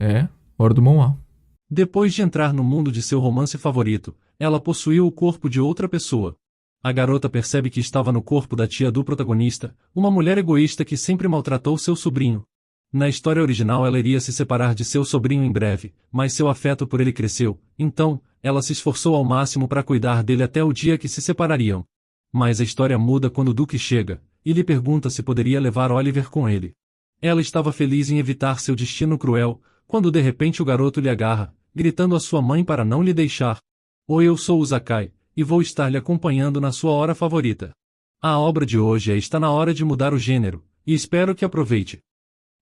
É, hora do Moá. Depois de entrar no mundo de seu romance favorito, ela possuiu o corpo de outra pessoa. A garota percebe que estava no corpo da tia do protagonista, uma mulher egoísta que sempre maltratou seu sobrinho. Na história original ela iria se separar de seu sobrinho em breve, mas seu afeto por ele cresceu, então, ela se esforçou ao máximo para cuidar dele até o dia que se separariam. Mas a história muda quando Duke chega, e lhe pergunta se poderia levar Oliver com ele. Ela estava feliz em evitar seu destino cruel, quando de repente o garoto lhe agarra, gritando à sua mãe para não lhe deixar. Oi, eu sou o Zakai, e vou estar lhe acompanhando na sua hora favorita. A obra de hoje está na hora de mudar o gênero, e espero que aproveite.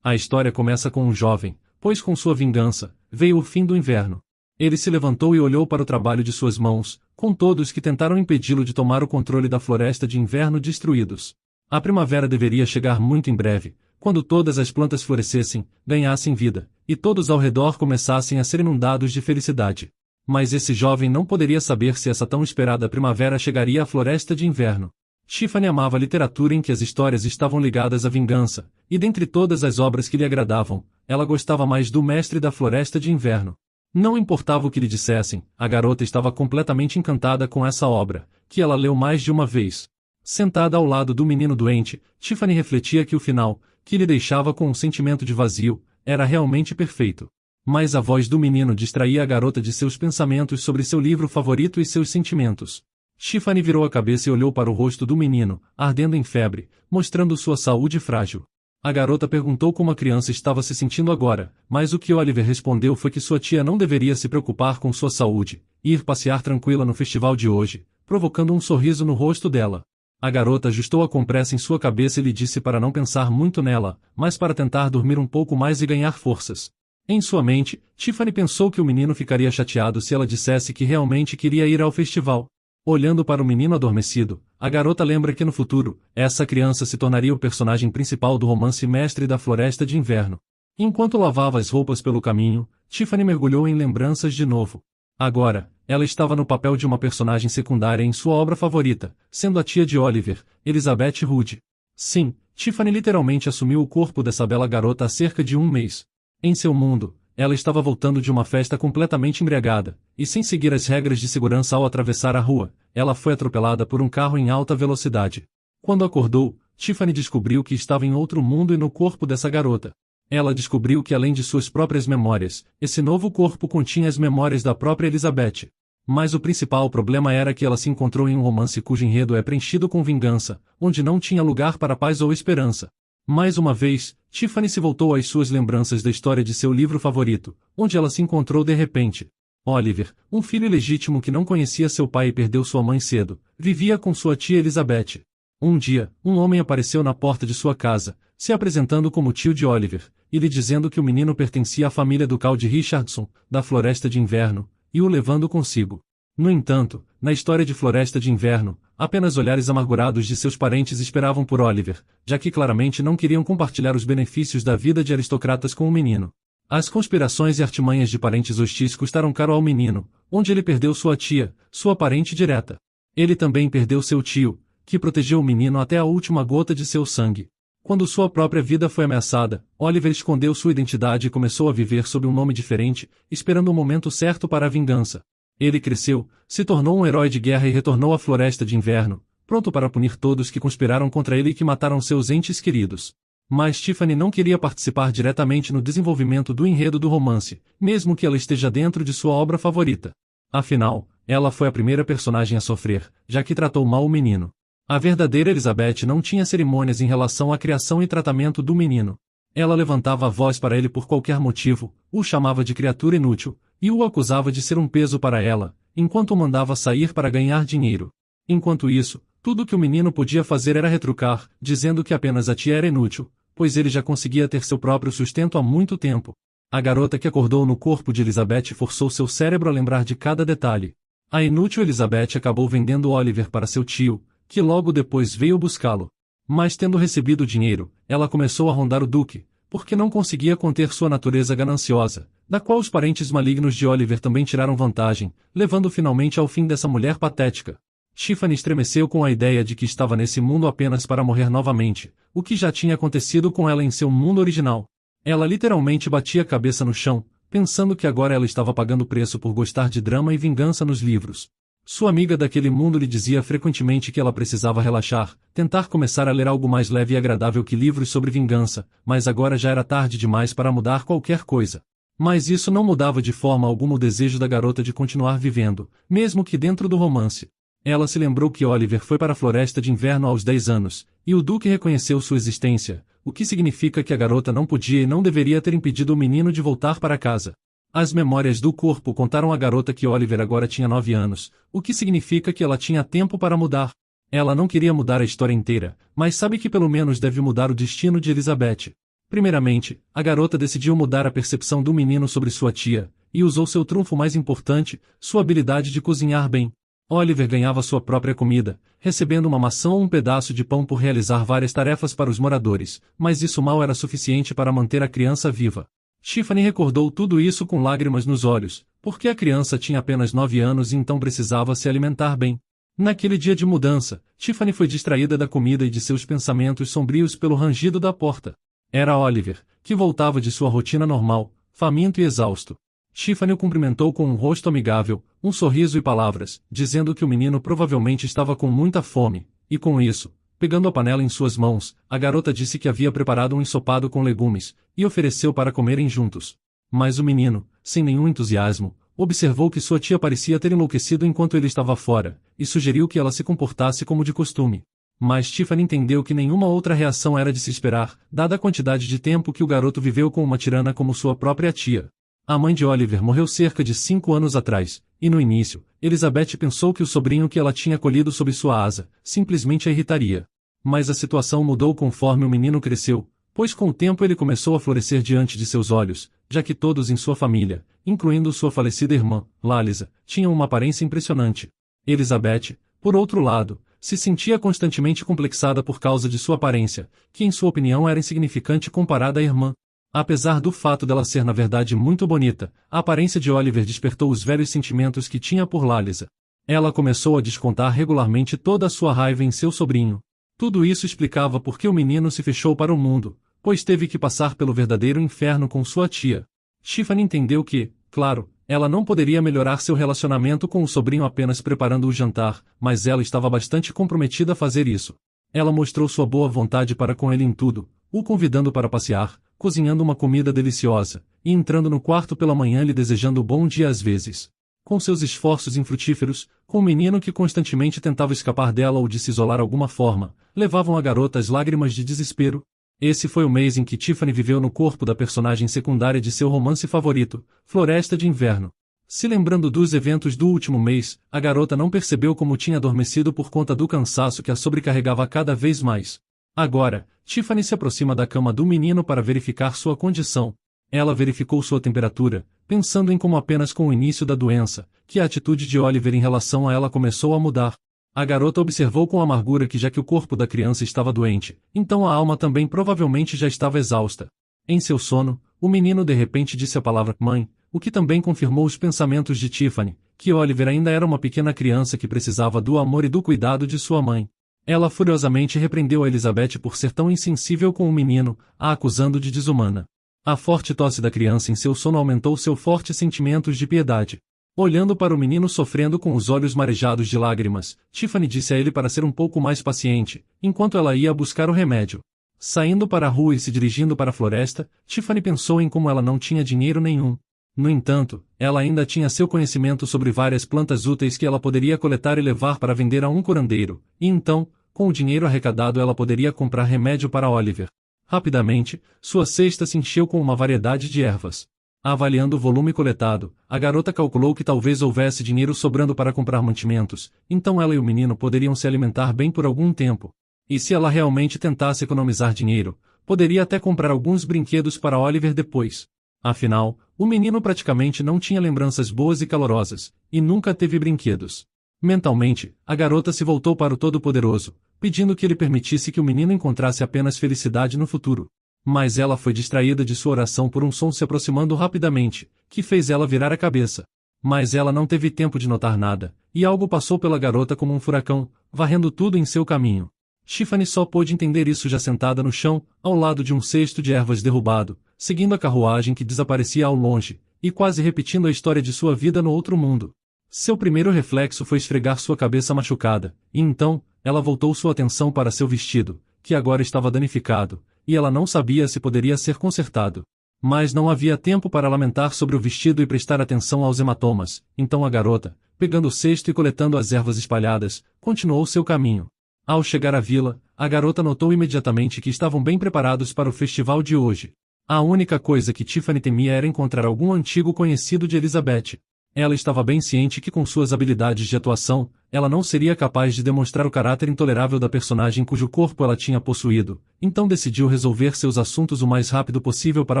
A história começa com um jovem, pois com sua vingança, veio o fim do inverno. Ele se levantou e olhou para o trabalho de suas mãos, com todos que tentaram impedi-lo de tomar o controle da floresta de inverno destruídos. A primavera deveria chegar muito em breve, quando todas as plantas florescessem, ganhassem vida, e todos ao redor começassem a ser inundados de felicidade. Mas esse jovem não poderia saber se essa tão esperada primavera chegaria à floresta de inverno. Tiffany amava a literatura em que as histórias estavam ligadas à vingança, e dentre todas as obras que lhe agradavam, ela gostava mais do Mestre da Floresta de Inverno. Não importava o que lhe dissessem, a garota estava completamente encantada com essa obra, que ela leu mais de uma vez. Sentada ao lado do menino doente, Tiffany refletia que o final, que lhe deixava com um sentimento de vazio, era realmente perfeito. Mas a voz do menino distraía a garota de seus pensamentos sobre seu livro favorito e seus sentimentos. Tiffany virou a cabeça e olhou para o rosto do menino, ardendo em febre, mostrando sua saúde frágil. A garota perguntou como a criança estava se sentindo agora, mas o que Oliver respondeu foi que sua tia não deveria se preocupar com sua saúde, e ir passear tranquila no festival de hoje, provocando um sorriso no rosto dela. A garota ajustou a compressa em sua cabeça e lhe disse para não pensar muito nela, mas para tentar dormir um pouco mais e ganhar forças. Em sua mente, Tiffany pensou que o menino ficaria chateado se ela dissesse que realmente queria ir ao festival. Olhando para o menino adormecido, a garota lembra que no futuro, essa criança se tornaria o personagem principal do romance Mestre da Floresta de Inverno. Enquanto lavava as roupas pelo caminho, Tiffany mergulhou em lembranças de novo. Agora, ela estava no papel de uma personagem secundária em sua obra favorita, sendo a tia de Oliver, Elizabeth Hood. Sim, Tiffany literalmente assumiu o corpo dessa bela garota há cerca de um mês. Em seu mundo, ela estava voltando de uma festa completamente embriagada, e sem seguir as regras de segurança ao atravessar a rua, ela foi atropelada por um carro em alta velocidade. Quando acordou, Tiffany descobriu que estava em outro mundo e no corpo dessa garota. Ela descobriu que além de suas próprias memórias, esse novo corpo continha as memórias da própria Elizabeth. Mas o principal problema era que ela se encontrou em um romance cujo enredo é preenchido com vingança, onde não tinha lugar para paz ou esperança. Mais uma vez, Tiffany se voltou às suas lembranças da história de seu livro favorito, onde ela se encontrou de repente. Oliver, um filho ilegítimo que não conhecia seu pai e perdeu sua mãe cedo, vivia com sua tia Elizabeth. Um dia, um homem apareceu na porta de sua casa, se apresentando como tio de Oliver, e lhe dizendo que o menino pertencia à família ducal de Richardson, da Floresta de Inverno, e o levando consigo. No entanto, na história de Floresta de Inverno, apenas olhares amargurados de seus parentes esperavam por Oliver, já que claramente não queriam compartilhar os benefícios da vida de aristocratas com o menino. As conspirações e artimanhas de parentes hostis custaram caro ao menino, onde ele perdeu sua tia, sua parente direta. Ele também perdeu seu tio, que protegeu o menino até a última gota de seu sangue. Quando sua própria vida foi ameaçada, Oliver escondeu sua identidade e começou a viver sob um nome diferente, esperando o momento certo para a vingança. Ele cresceu, se tornou um herói de guerra e retornou à Floresta de Inverno, pronto para punir todos que conspiraram contra ele e que mataram seus entes queridos. Mas Tiffany não queria participar diretamente no desenvolvimento do enredo do romance, mesmo que ela esteja dentro de sua obra favorita. Afinal, ela foi a primeira personagem a sofrer, já que tratou mal o menino. A verdadeira Elizabeth não tinha cerimônias em relação à criação e tratamento do menino. Ela levantava a voz para ele por qualquer motivo, o chamava de criatura inútil, e o acusava de ser um peso para ela, enquanto o mandava sair para ganhar dinheiro. Enquanto isso, tudo que o menino podia fazer era retrucar, dizendo que apenas a tia era inútil, pois ele já conseguia ter seu próprio sustento há muito tempo. A garota que acordou no corpo de Elizabeth forçou seu cérebro a lembrar de cada detalhe. A inútil Elizabeth acabou vendendo Oliver para seu tio, que logo depois veio buscá-lo. Mas tendo recebido o dinheiro, ela começou a rondar o duque, porque não conseguia conter sua natureza gananciosa, da qual os parentes malignos de Oliver também tiraram vantagem, levando finalmente ao fim dessa mulher patética. Tiffany estremeceu com a ideia de que estava nesse mundo apenas para morrer novamente, o que já tinha acontecido com ela em seu mundo original. Ela literalmente batia a cabeça no chão, pensando que agora ela estava pagando preço por gostar de drama e vingança nos livros. Sua amiga daquele mundo lhe dizia frequentemente que ela precisava relaxar, tentar começar a ler algo mais leve e agradável que livros sobre vingança, mas agora já era tarde demais para mudar qualquer coisa. Mas isso não mudava de forma alguma o desejo da garota de continuar vivendo, mesmo que dentro do romance. Ela se lembrou que Oliver foi para a Floresta de Inverno aos 10 anos, e o Duque reconheceu sua existência, o que significa que a garota não podia e não deveria ter impedido o menino de voltar para casa. As memórias do corpo contaram à garota que Oliver agora tinha 9 anos, o que significa que ela tinha tempo para mudar. Ela não queria mudar a história inteira, mas sabe que pelo menos deve mudar o destino de Elizabeth. Primeiramente, a garota decidiu mudar a percepção do menino sobre sua tia, e usou seu trunfo mais importante, sua habilidade de cozinhar bem. Oliver ganhava sua própria comida, recebendo uma maçã ou um pedaço de pão por realizar várias tarefas para os moradores, mas isso mal era suficiente para manter a criança viva. Tiffany recordou tudo isso com lágrimas nos olhos, porque a criança tinha apenas 9 anos e então precisava se alimentar bem. Naquele dia de mudança, Tiffany foi distraída da comida e de seus pensamentos sombrios pelo rangido da porta. Era Oliver, que voltava de sua rotina normal, faminto e exausto. Tiffany o cumprimentou com um rosto amigável, um sorriso e palavras, dizendo que o menino provavelmente estava com muita fome, e com isso, pegando a panela em suas mãos, a garota disse que havia preparado um ensopado com legumes, e ofereceu para comerem juntos. Mas o menino, sem nenhum entusiasmo, observou que sua tia parecia ter enlouquecido enquanto ele estava fora, e sugeriu que ela se comportasse como de costume. Mas Tiffany entendeu que nenhuma outra reação era de se esperar, dada a quantidade de tempo que o garoto viveu com uma tirana como sua própria tia. A mãe de Oliver morreu cerca de 5 anos atrás, e no início, Elizabeth pensou que o sobrinho que ela tinha acolhido sob sua asa, simplesmente a irritaria. Mas a situação mudou conforme o menino cresceu, pois com o tempo ele começou a florescer diante de seus olhos, já que todos em sua família, incluindo sua falecida irmã, Lalisa, tinham uma aparência impressionante. Elizabeth, por outro lado, se sentia constantemente complexada por causa de sua aparência, que em sua opinião era insignificante comparada à irmã. Apesar do fato dela ser na verdade muito bonita, a aparência de Oliver despertou os velhos sentimentos que tinha por Lalisa. Ela começou a descontar regularmente toda a sua raiva em seu sobrinho. Tudo isso explicava por que o menino se fechou para o mundo, pois teve que passar pelo verdadeiro inferno com sua tia. Tiffany entendeu que, claro, ela não poderia melhorar seu relacionamento com o sobrinho apenas preparando o jantar, mas ela estava bastante comprometida a fazer isso. Ela mostrou sua boa vontade para com ele em tudo, o convidando para passear, cozinhando uma comida deliciosa, e entrando no quarto pela manhã lhe desejando bom dia às vezes. Com seus esforços infrutíferos, com o menino que constantemente tentava escapar dela ou de se isolar de alguma forma, levavam a garota às lágrimas de desespero. Esse foi o mês em que Tiffany viveu no corpo da personagem secundária de seu romance favorito, Floresta de Inverno. Se lembrando dos eventos do último mês, a garota não percebeu como tinha adormecido por conta do cansaço que a sobrecarregava cada vez mais. Agora, Tiffany se aproxima da cama do menino para verificar sua condição. Ela verificou sua temperatura, pensando em como apenas com o início da doença, que a atitude de Oliver em relação a ela começou a mudar. A garota observou com amargura que já que o corpo da criança estava doente, então a alma também provavelmente já estava exausta. Em seu sono, o menino de repente disse a palavra mãe, o que também confirmou os pensamentos de Tiffany, que Oliver ainda era uma pequena criança que precisava do amor e do cuidado de sua mãe. Ela furiosamente repreendeu a Elizabeth por ser tão insensível com o menino, a acusando de desumana. A forte tosse da criança em seu sono aumentou seu forte sentimentos de piedade. Olhando para o menino sofrendo com os olhos marejados de lágrimas, Tiffany disse a ele para ser um pouco mais paciente, enquanto ela ia buscar o remédio. Saindo para a rua e se dirigindo para a floresta, Tiffany pensou em como ela não tinha dinheiro nenhum. No entanto, ela ainda tinha seu conhecimento sobre várias plantas úteis que ela poderia coletar e levar para vender a um curandeiro, e então, com o dinheiro arrecadado ela poderia comprar remédio para Oliver. Rapidamente, sua cesta se encheu com uma variedade de ervas. Avaliando o volume coletado, a garota calculou que talvez houvesse dinheiro sobrando para comprar mantimentos, então ela e o menino poderiam se alimentar bem por algum tempo. E se ela realmente tentasse economizar dinheiro, poderia até comprar alguns brinquedos para Oliver depois. Afinal, o menino praticamente não tinha lembranças boas e calorosas, e nunca teve brinquedos. Mentalmente, a garota se voltou para o Todo-Poderoso, pedindo que ele permitisse que o menino encontrasse apenas felicidade no futuro. Mas ela foi distraída de sua oração por um som se aproximando rapidamente, que fez ela virar a cabeça. Mas ela não teve tempo de notar nada, e algo passou pela garota como um furacão, varrendo tudo em seu caminho. Tiffany só pôde entender isso já sentada no chão, ao lado de um cesto de ervas derrubado, seguindo a carruagem que desaparecia ao longe, e quase repetindo a história de sua vida no outro mundo. Seu primeiro reflexo foi esfregar sua cabeça machucada, e então, ela voltou sua atenção para seu vestido, que agora estava danificado, e ela não sabia se poderia ser consertado. Mas não havia tempo para lamentar sobre o vestido e prestar atenção aos hematomas, então a garota, pegando o cesto e coletando as ervas espalhadas, continuou seu caminho. Ao chegar à vila, a garota notou imediatamente que estavam bem preparados para o festival de hoje. A única coisa que Tiffany temia era encontrar algum antigo conhecido de Elizabeth. Ela estava bem ciente que com suas habilidades de atuação, ela não seria capaz de demonstrar o caráter intolerável da personagem cujo corpo ela tinha possuído, então decidiu resolver seus assuntos o mais rápido possível para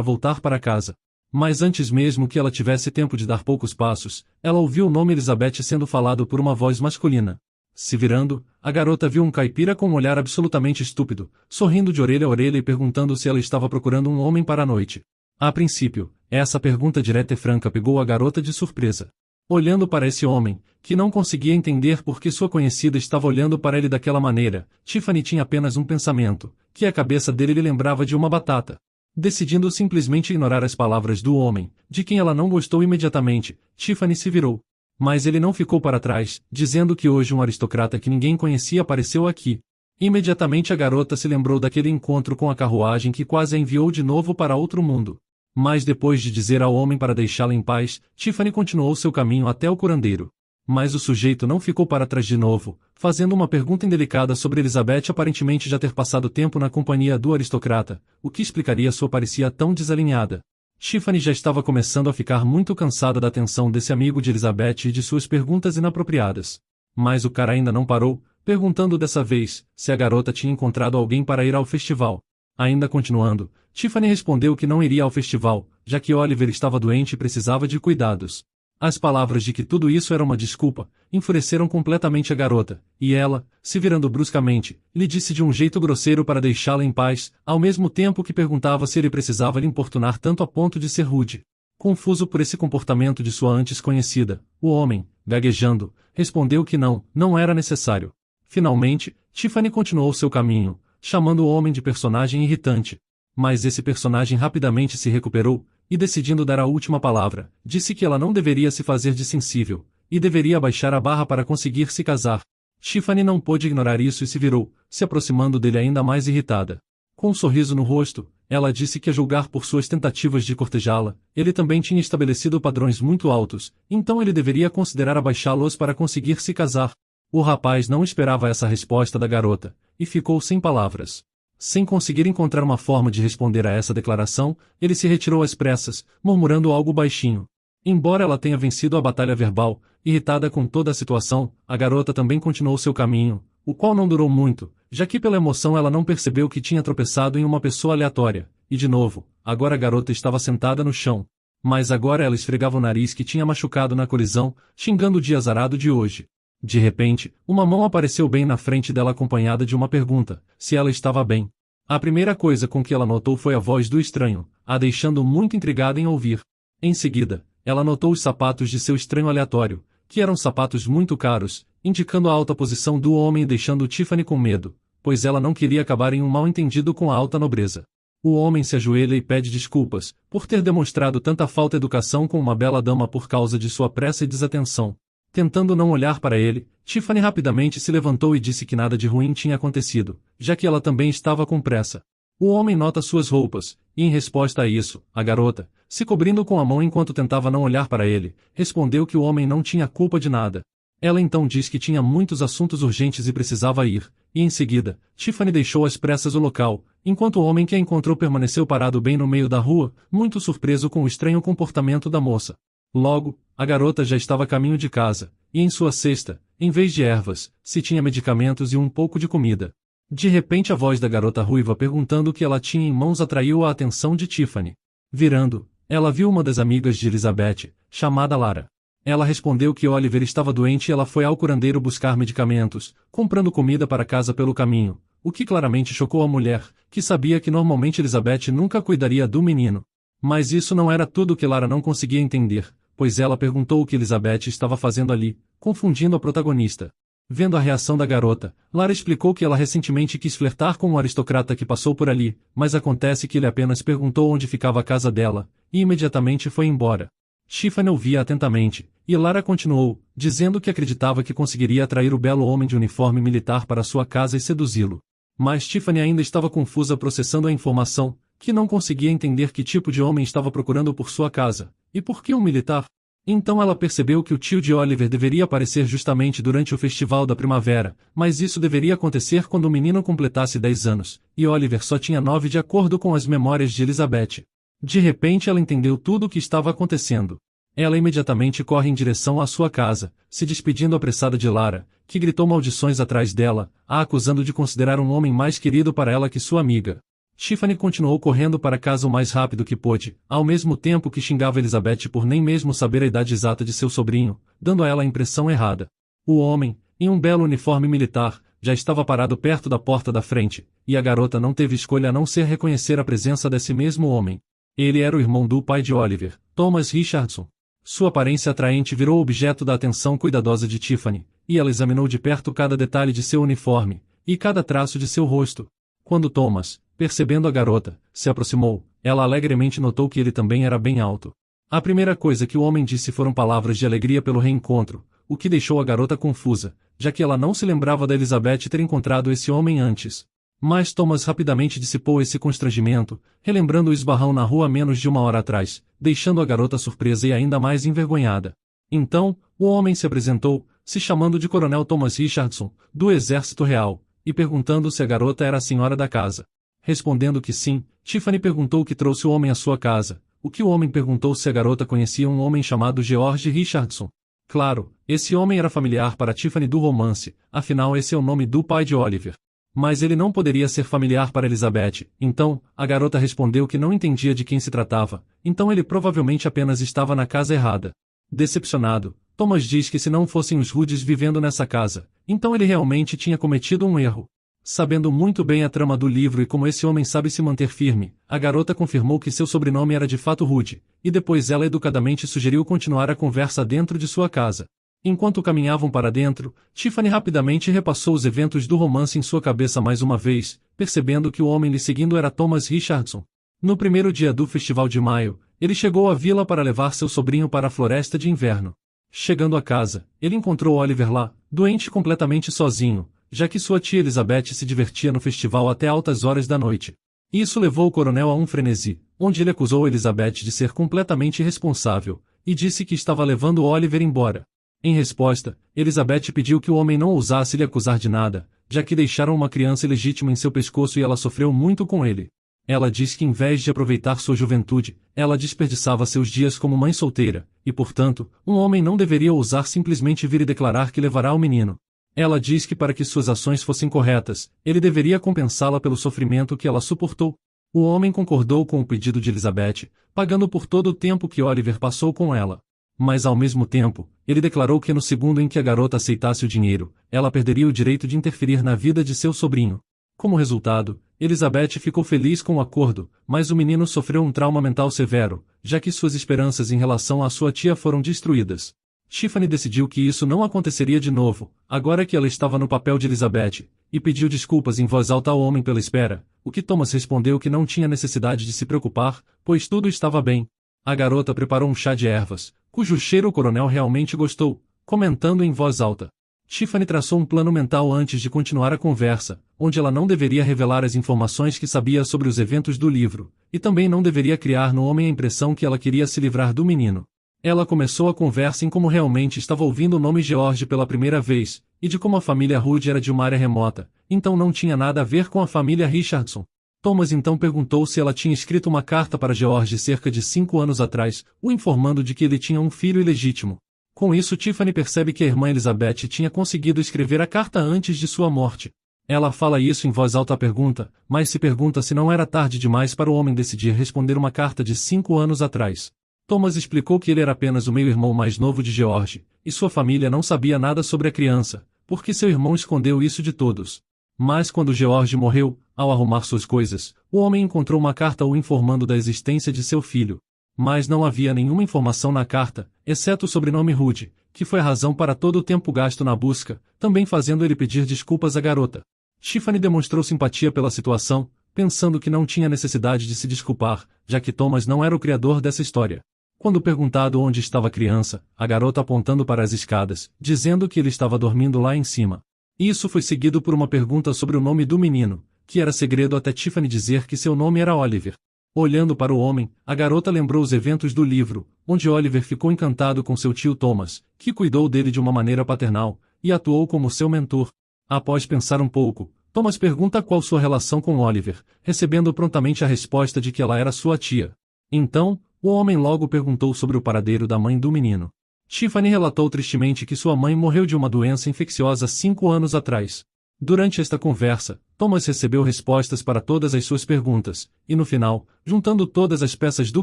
voltar para casa. Mas antes mesmo que ela tivesse tempo de dar poucos passos, ela ouviu o nome Elizabeth sendo falado por uma voz masculina. Se virando, a garota viu um caipira com um olhar absolutamente estúpido, sorrindo de orelha a orelha e perguntando se ela estava procurando um homem para a noite. A princípio, essa pergunta direta e franca pegou a garota de surpresa. Olhando para esse homem, que não conseguia entender por que sua conhecida estava olhando para ele daquela maneira, Tiffany tinha apenas um pensamento, que a cabeça dele lhe lembrava de uma batata. Decidindo simplesmente ignorar as palavras do homem, de quem ela não gostou imediatamente, Tiffany se virou. Mas ele não ficou para trás, dizendo que hoje um aristocrata que ninguém conhecia apareceu aqui. Imediatamente a garota se lembrou daquele encontro com a carruagem que quase a enviou de novo para outro mundo. Mas depois de dizer ao homem para deixá-la em paz, Tiffany continuou seu caminho até o curandeiro. Mas o sujeito não ficou para trás de novo, fazendo uma pergunta indelicada sobre Elizabeth aparentemente já ter passado tempo na companhia do aristocrata, o que explicaria sua parecia tão desalinhada. Tiffany já estava começando a ficar muito cansada da atenção desse amigo de Elizabeth e de suas perguntas inapropriadas. Mas o cara ainda não parou, perguntando dessa vez se a garota tinha encontrado alguém para ir ao festival. Ainda continuando, Tiffany respondeu que não iria ao festival, já que Oliver estava doente e precisava de cuidados. As palavras de que tudo isso era uma desculpa, enfureceram completamente a garota, e ela, se virando bruscamente, lhe disse de um jeito grosseiro para deixá-la em paz, ao mesmo tempo que perguntava se ele precisava lhe importunar tanto a ponto de ser rude. Confuso por esse comportamento de sua antes conhecida, o homem, gaguejando, respondeu que não era necessário. Finalmente, Tiffany continuou seu caminho, chamando o homem de personagem irritante. Mas esse personagem rapidamente se recuperou, e decidindo dar a última palavra, disse que ela não deveria se fazer de sensível, e deveria baixar a barra para conseguir se casar. Tiffany não pôde ignorar isso e se virou, se aproximando dele ainda mais irritada. Com um sorriso no rosto, ela disse que a julgar por suas tentativas de cortejá-la, ele também tinha estabelecido padrões muito altos, então ele deveria considerar abaixá-los para conseguir se casar. O rapaz não esperava essa resposta da garota, e ficou sem palavras. Sem conseguir encontrar uma forma de responder a essa declaração, ele se retirou às pressas, murmurando algo baixinho. Embora ela tenha vencido a batalha verbal, irritada com toda a situação, a garota também continuou seu caminho, o qual não durou muito, já que pela emoção ela não percebeu que tinha tropeçado em uma pessoa aleatória, e de novo, agora a garota estava sentada no chão. Mas agora ela esfregava o nariz que tinha machucado na colisão, xingando o dia azarado de hoje. De repente, uma mão apareceu bem na frente dela acompanhada de uma pergunta, se ela estava bem. A primeira coisa com que ela notou foi a voz do estranho, a deixando muito intrigada em ouvir. Em seguida, ela notou os sapatos de seu estranho aleatório, que eram sapatos muito caros, indicando a alta posição do homem e deixando Tiffany com medo, pois ela não queria acabar em um mal-entendido com a alta nobreza. O homem se ajoelha e pede desculpas, por ter demonstrado tanta falta de educação com uma bela dama por causa de sua pressa e desatenção. Tentando não olhar para ele, Tiffany rapidamente se levantou e disse que nada de ruim tinha acontecido, já que ela também estava com pressa. O homem nota suas roupas, e em resposta a isso, a garota, se cobrindo com a mão enquanto tentava não olhar para ele, respondeu que o homem não tinha culpa de nada. Ela então diz que tinha muitos assuntos urgentes e precisava ir, e em seguida, Tiffany deixou às pressas o local, enquanto o homem que a encontrou permaneceu parado bem no meio da rua, muito surpreso com o estranho comportamento da moça. Logo, a garota já estava a caminho de casa, e em sua cesta, em vez de ervas, se tinha medicamentos e um pouco de comida. De repente a voz da garota ruiva perguntando o que ela tinha em mãos atraiu a atenção de Tiffany. Virando, ela viu uma das amigas de Elizabeth, chamada Lara. Ela respondeu que Oliver estava doente e ela foi ao curandeiro buscar medicamentos, comprando comida para casa pelo caminho, o que claramente chocou a mulher, que sabia que normalmente Elizabeth nunca cuidaria do menino. Mas isso não era tudo que Lara não conseguia entender, pois ela perguntou o que Elizabeth estava fazendo ali, confundindo a protagonista. Vendo a reação da garota, Lara explicou que ela recentemente quis flertar com um aristocrata que passou por ali, mas acontece que ele apenas perguntou onde ficava a casa dela, e imediatamente foi embora. Tiffany ouvia atentamente, e Lara continuou, dizendo que acreditava que conseguiria atrair o belo homem de uniforme militar para sua casa e seduzi-lo. Mas Tiffany ainda estava confusa processando a informação, que não conseguia entender que tipo de homem estava procurando por sua casa, e por que um militar? Então ela percebeu que o tio de Oliver deveria aparecer justamente durante o festival da primavera, mas isso deveria acontecer quando o menino completasse 10 anos, e Oliver só tinha 9 de acordo com as memórias de Elizabeth. De repente ela entendeu tudo o que estava acontecendo. Ela imediatamente corre em direção à sua casa, se despedindo apressada de Lara, que gritou maldições atrás dela, a acusando de considerar um homem mais querido para ela que sua amiga. Tiffany continuou correndo para casa o mais rápido que pôde, ao mesmo tempo que xingava Elizabeth por nem mesmo saber a idade exata de seu sobrinho, dando a ela a impressão errada. O homem, em um belo uniforme militar, já estava parado perto da porta da frente, e a garota não teve escolha a não ser reconhecer a presença desse mesmo homem. Ele era o irmão do pai de Oliver, Thomas Richardson. Sua aparência atraente virou objeto da atenção cuidadosa de Tiffany, e ela examinou de perto cada detalhe de seu uniforme, e cada traço de seu rosto. Quando Thomas, percebendo a garota, se aproximou, ela alegremente notou que ele também era bem alto. A primeira coisa que o homem disse foram palavras de alegria pelo reencontro, o que deixou a garota confusa, já que ela não se lembrava da Elizabeth ter encontrado esse homem antes. Mas Thomas rapidamente dissipou esse constrangimento, relembrando o esbarrão na rua menos de uma hora atrás, deixando a garota surpresa e ainda mais envergonhada. Então, o homem se apresentou, se chamando de Coronel Thomas Richardson, do Exército Real, e perguntando se a garota era a senhora da casa. Respondendo que sim, Tiffany perguntou o que trouxe o homem à sua casa, o que o homem perguntou se a garota conhecia um homem chamado George Richardson. Claro, esse homem era familiar para Tiffany do romance, afinal esse é o nome do pai de Oliver. Mas ele não poderia ser familiar para Elizabeth, então, a garota respondeu que não entendia de quem se tratava, então ele provavelmente apenas estava na casa errada. Decepcionado, Thomas diz que se não fossem os Hoods vivendo nessa casa, então ele realmente tinha cometido um erro. Sabendo muito bem a trama do livro e como esse homem sabe se manter firme, a garota confirmou que seu sobrenome era de fato Hood, e depois ela educadamente sugeriu continuar a conversa dentro de sua casa. Enquanto caminhavam para dentro, Tiffany rapidamente repassou os eventos do romance em sua cabeça mais uma vez, percebendo que o homem lhe seguindo era Thomas Richardson. No primeiro dia do festival de maio, ele chegou à vila para levar seu sobrinho para a floresta de inverno. Chegando à casa, ele encontrou Oliver lá, doente completamente sozinho, já que sua tia Elizabeth se divertia no festival até altas horas da noite. Isso levou o coronel a um frenesi, onde ele acusou Elizabeth de ser completamente irresponsável, e disse que estava levando Oliver embora. Em resposta, Elizabeth pediu que o homem não ousasse lhe acusar de nada, já que deixaram uma criança ilegítima em seu pescoço e ela sofreu muito com ele. Ela diz que em vez de aproveitar sua juventude, ela desperdiçava seus dias como mãe solteira, e portanto, um homem não deveria ousar simplesmente vir e declarar que levará o menino. Ela diz que para que suas ações fossem corretas, ele deveria compensá-la pelo sofrimento que ela suportou. O homem concordou com o pedido de Elizabeth, pagando por todo o tempo que Oliver passou com ela. Mas ao mesmo tempo, ele declarou que no segundo em que a garota aceitasse o dinheiro, ela perderia o direito de interferir na vida de seu sobrinho. Como resultado, Elizabeth ficou feliz com o acordo, mas o menino sofreu um trauma mental severo, já que suas esperanças em relação à sua tia foram destruídas. Tiffany decidiu que isso não aconteceria de novo, agora que ela estava no papel de Elizabeth, e pediu desculpas em voz alta ao homem pela espera, o que Thomas respondeu que não tinha necessidade de se preocupar, pois tudo estava bem. A garota preparou um chá de ervas, cujo cheiro o coronel realmente gostou, comentando em voz alta. Tiffany traçou um plano mental antes de continuar a conversa, onde ela não deveria revelar as informações que sabia sobre os eventos do livro, e também não deveria criar no homem a impressão que ela queria se livrar do menino. Ela começou a conversa em como realmente estava ouvindo o nome George pela primeira vez, e de como a família Hood era de uma área remota, então não tinha nada a ver com a família Richardson. Thomas então perguntou se ela tinha escrito uma carta para George cerca de 5 anos atrás, o informando de que ele tinha um filho ilegítimo. Com isso Tiffany percebe que a irmã Elizabeth tinha conseguido escrever a carta antes de sua morte. Ela fala isso em voz alta à pergunta, mas se pergunta se não era tarde demais para o homem decidir responder uma carta de 5 anos atrás. Thomas explicou que ele era apenas o meio-irmão mais novo de George, e sua família não sabia nada sobre a criança, porque seu irmão escondeu isso de todos. Mas quando George morreu, ao arrumar suas coisas, o homem encontrou uma carta o informando da existência de seu filho. Mas não havia nenhuma informação na carta, exceto o sobrenome Rude, que foi a razão para todo o tempo gasto na busca, também fazendo ele pedir desculpas à garota. Tiffany demonstrou simpatia pela situação, pensando que não tinha necessidade de se desculpar, já que Thomas não era o criador dessa história. Quando perguntado onde estava a criança, a garota apontando para as escadas, dizendo que ele estava dormindo lá em cima. Isso foi seguido por uma pergunta sobre o nome do menino, que era segredo até Tiffany dizer que seu nome era Oliver. Olhando para o homem, a garota lembrou os eventos do livro, onde Oliver ficou encantado com seu tio Thomas, que cuidou dele de uma maneira paternal, e atuou como seu mentor. Após pensar um pouco, Thomas pergunta qual sua relação com Oliver, recebendo prontamente a resposta de que ela era sua tia. Então, o homem logo perguntou sobre o paradeiro da mãe do menino. Tiffany relatou tristemente que sua mãe morreu de uma doença infecciosa 5 anos atrás. Durante esta conversa, Thomas recebeu respostas para todas as suas perguntas, e no final, juntando todas as peças do